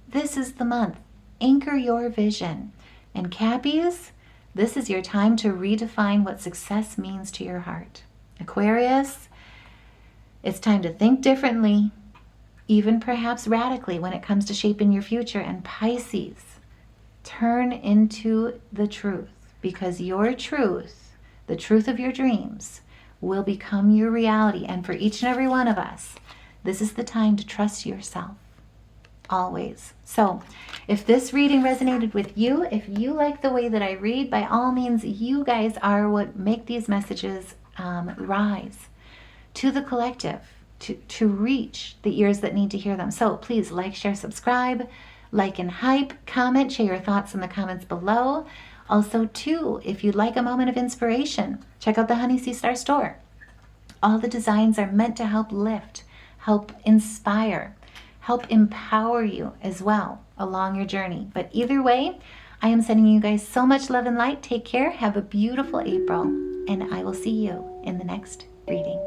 this is the month. Anchor your vision. And Cappies, this is your time to redefine what success means to your heart. Aquarius, it's time to think differently, even perhaps radically when it comes to shaping your future. And Pisces, turn into the truth, because your truth, the truth of your dreams, will become your reality. And for each and every one of us, this is the time to trust yourself. Always. So if this reading resonated with you, if you like the way that I read, by all means, you guys are what make these messages rise to the collective, to reach the ears that need to hear them. So please like, share, subscribe, like and hype, comment, share your thoughts in the comments below. Also too, if you'd like a moment of inspiration, check out the Honey Sea Star store. All the designs are meant to help lift, help inspire, help empower you as well along your journey. But either way, I am sending you guys so much love and light. Take care. Have a beautiful April. And I will see you in the next reading.